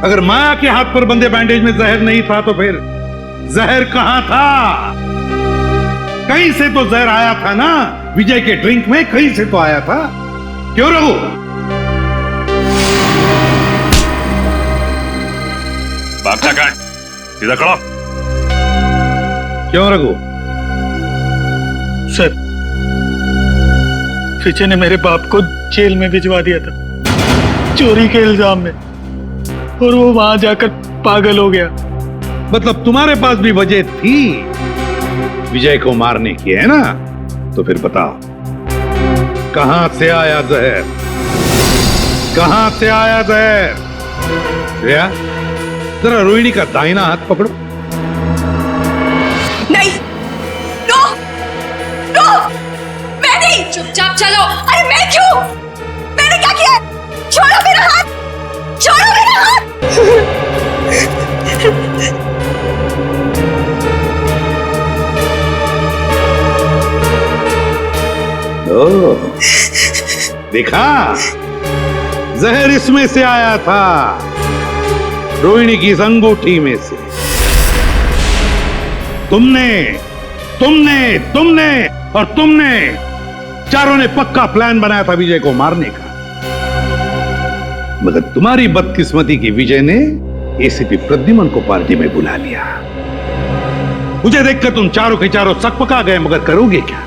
अगर माया के हाथ पर बंधे बैंडेज में जहर नहीं था तो फिर जहर कहां था? कहीं से तो जहर आया था ना, विजय के ड्रिंक में कहीं से तो आया था। क्यों रघु? भागता कहां? सीधा खड़ा। क्यों रघु? सर, विजय ने मेरे बाप को जेल में भिजवा दिया था चोरी के इल्जाम में, और वो वहां जाकर पागल हो गया। मतलब तुम्हारे पास भी वजह थी विजय को मारने की, है ना? तो फिर बताओ, कहां से आया जहर? कहां से आया जहर? श्रेया, जरा रोहिणी का दाहिना हाथ पकड़ो। नहीं, नो, नो, मैं नहीं। चुपचाप चलो। अरे मैं क्यों? मैंने क्या किया? छोड़ो मेरा हाथ, छोड़ो मेरा हाथ। ओह, देखा, जहर इसमें से आया था, रोहिणी की इस अंगूठी में से। तुमने तुमने तुमने और तुमने चारों ने पक्का प्लान बनाया था विजय को मारने का, मगर तुम्हारी बदकिस्मती की विजय ने एसीपी प्रद्युमन को पार्टी में बुला लिया। मुझे देखकर तुम चारों के चारों सकपका गए, मगर करोगे क्या?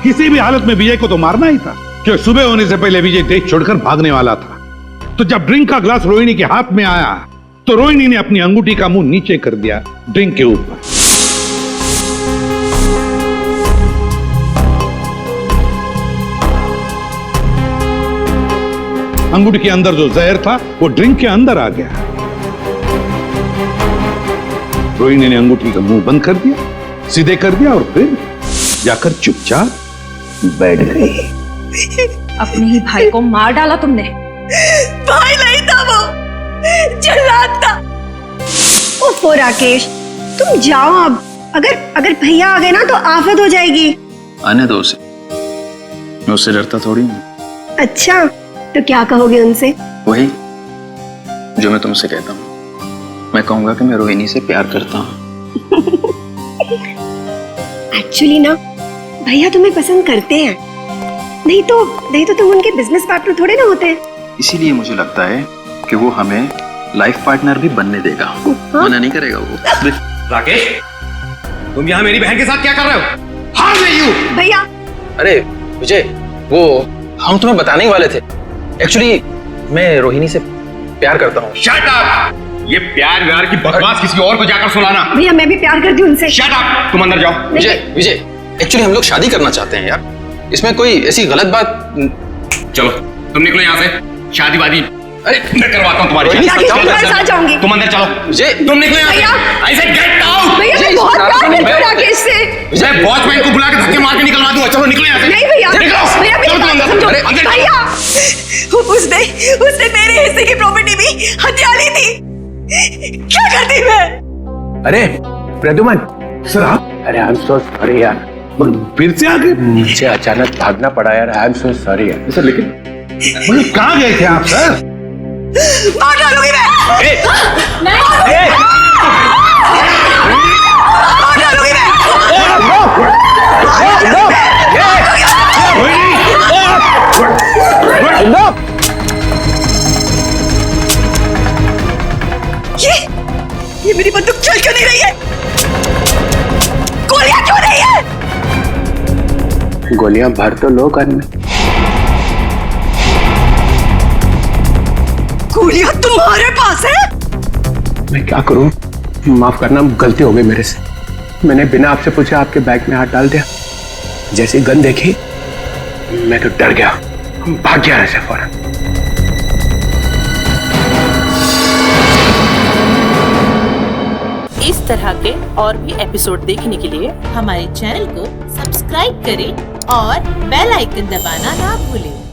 किसी भी हालत में विजय को तो मारना ही था, क्योंकि सुबह होने से पहले विजय देश छोड़कर भागने वाला था। तो जब ड्रिंक का ग्लास रोहिणी के हाथ में आया तो रोहिणी ने अपनी अंगूठी का मुंह नीचे कर दिया ड्रिंक के ऊपर। अंगूठी के अंदर जो जहर था वो ड्रिंक के अंदर आ गया। रोहिणी ने अंगूठी का मुंह बंद कर दिया, सीधे कर दिया, और फिर जाकर चुपचाप बैठ गई। अपने ही भाई को मार डाला तुमने। भाई नहीं था वो, जल्लाद था। ओफो राकेश, तुम जाओ अब। अगर भैया आ गए ना तो आफत हो जाएगी। आने दो उसे, मैं उससे डरता थोड़ी हूँ। अच्छा, तो क्या कहोगे उनसे? वही जो मैं तुमसे कहता हूँ। मैं कहूंगा कि मैं रोहिणी से प्यार करता हूँ। एक्चुअली ना, भैया तुम्हें पसंद करते हैं, नहीं तो तुम उनके बिजनेस पार्टनर थोड़े ना होते। इसीलिए मुझे लगता है कि वो हमें लाइफ पार्टनर भी बनने देगा। मना नहीं करेगा वो। राकेश, तुम यहाँ मेरी बहन के साथ क्या कर रहे हो? हार नहीं हूँ भैया। अरे विजय, वो हम तुम्हें बताने ही वाले थे। एक्चुअली मैं रोहिणी से प्यार करता हूँ। Shut up! ये प्यार व्यार की बकवास किसी और को जाकर सुनाना। भैया मैं भी प्यार करती हूँ उनसे। Shut up! तुम अंदर जाओ। विजय, एक्चुअली हम लोग शादी करना चाहते हैं यार, इसमें कोई ऐसी गलत बात। चलो तुम निकलो यहाँ से, शादी वादी अरे मैं करवाता हूँ तुम्हारी शादी। तुम्हारे साथ जाऊंगी। तुम अंदर चलो। विजय तुम निकलो यहाँ से। I said get out! भैया मैं बहुत प्यार करती हूँ राकेश से। मैं वॉचमैन को बुला के धक्के मार के निकलवा दूंगा। चलो निकलो यहाँ से। नहीं भैया, निकलो। भैया चलो तुम अंदर। अंदर भैया उसने मेरे हिस्से की प्रॉपर्टी भी हत्या ली थी। क्या करती मैं? अरे प्रद्युमन सुना। अरे आई एम सो सॉरी यार, फिर से आगे मुझे अचानक भागना पड़ा यार। आई एम सो सॉरी यार। सर लेकिन मतलब कहाँ गए थे आप सर? मार डालूंगी मैं। मार डालूंगी मैं। ये मेरी बंदूक चल क्यों नहीं रही है? गोलियां क्यों नहीं है? गोलियां भर तो लो गन में। गोलियां तुम्हारे पास है? मैं क्या करूं? माफ करना, गलती हो गई मेरे से। मैंने बिना आपसे पूछे आपके बैग में हाथ डाल दिया। जैसी गन देखी मैं तो डर गया, भाग गया ऐसे फौरन। इस तरह के और भी एपिसोड देखने के लिए हमारे चैनल को सब्सक्राइब करें और बेल आइकन दबाना ना भूलें।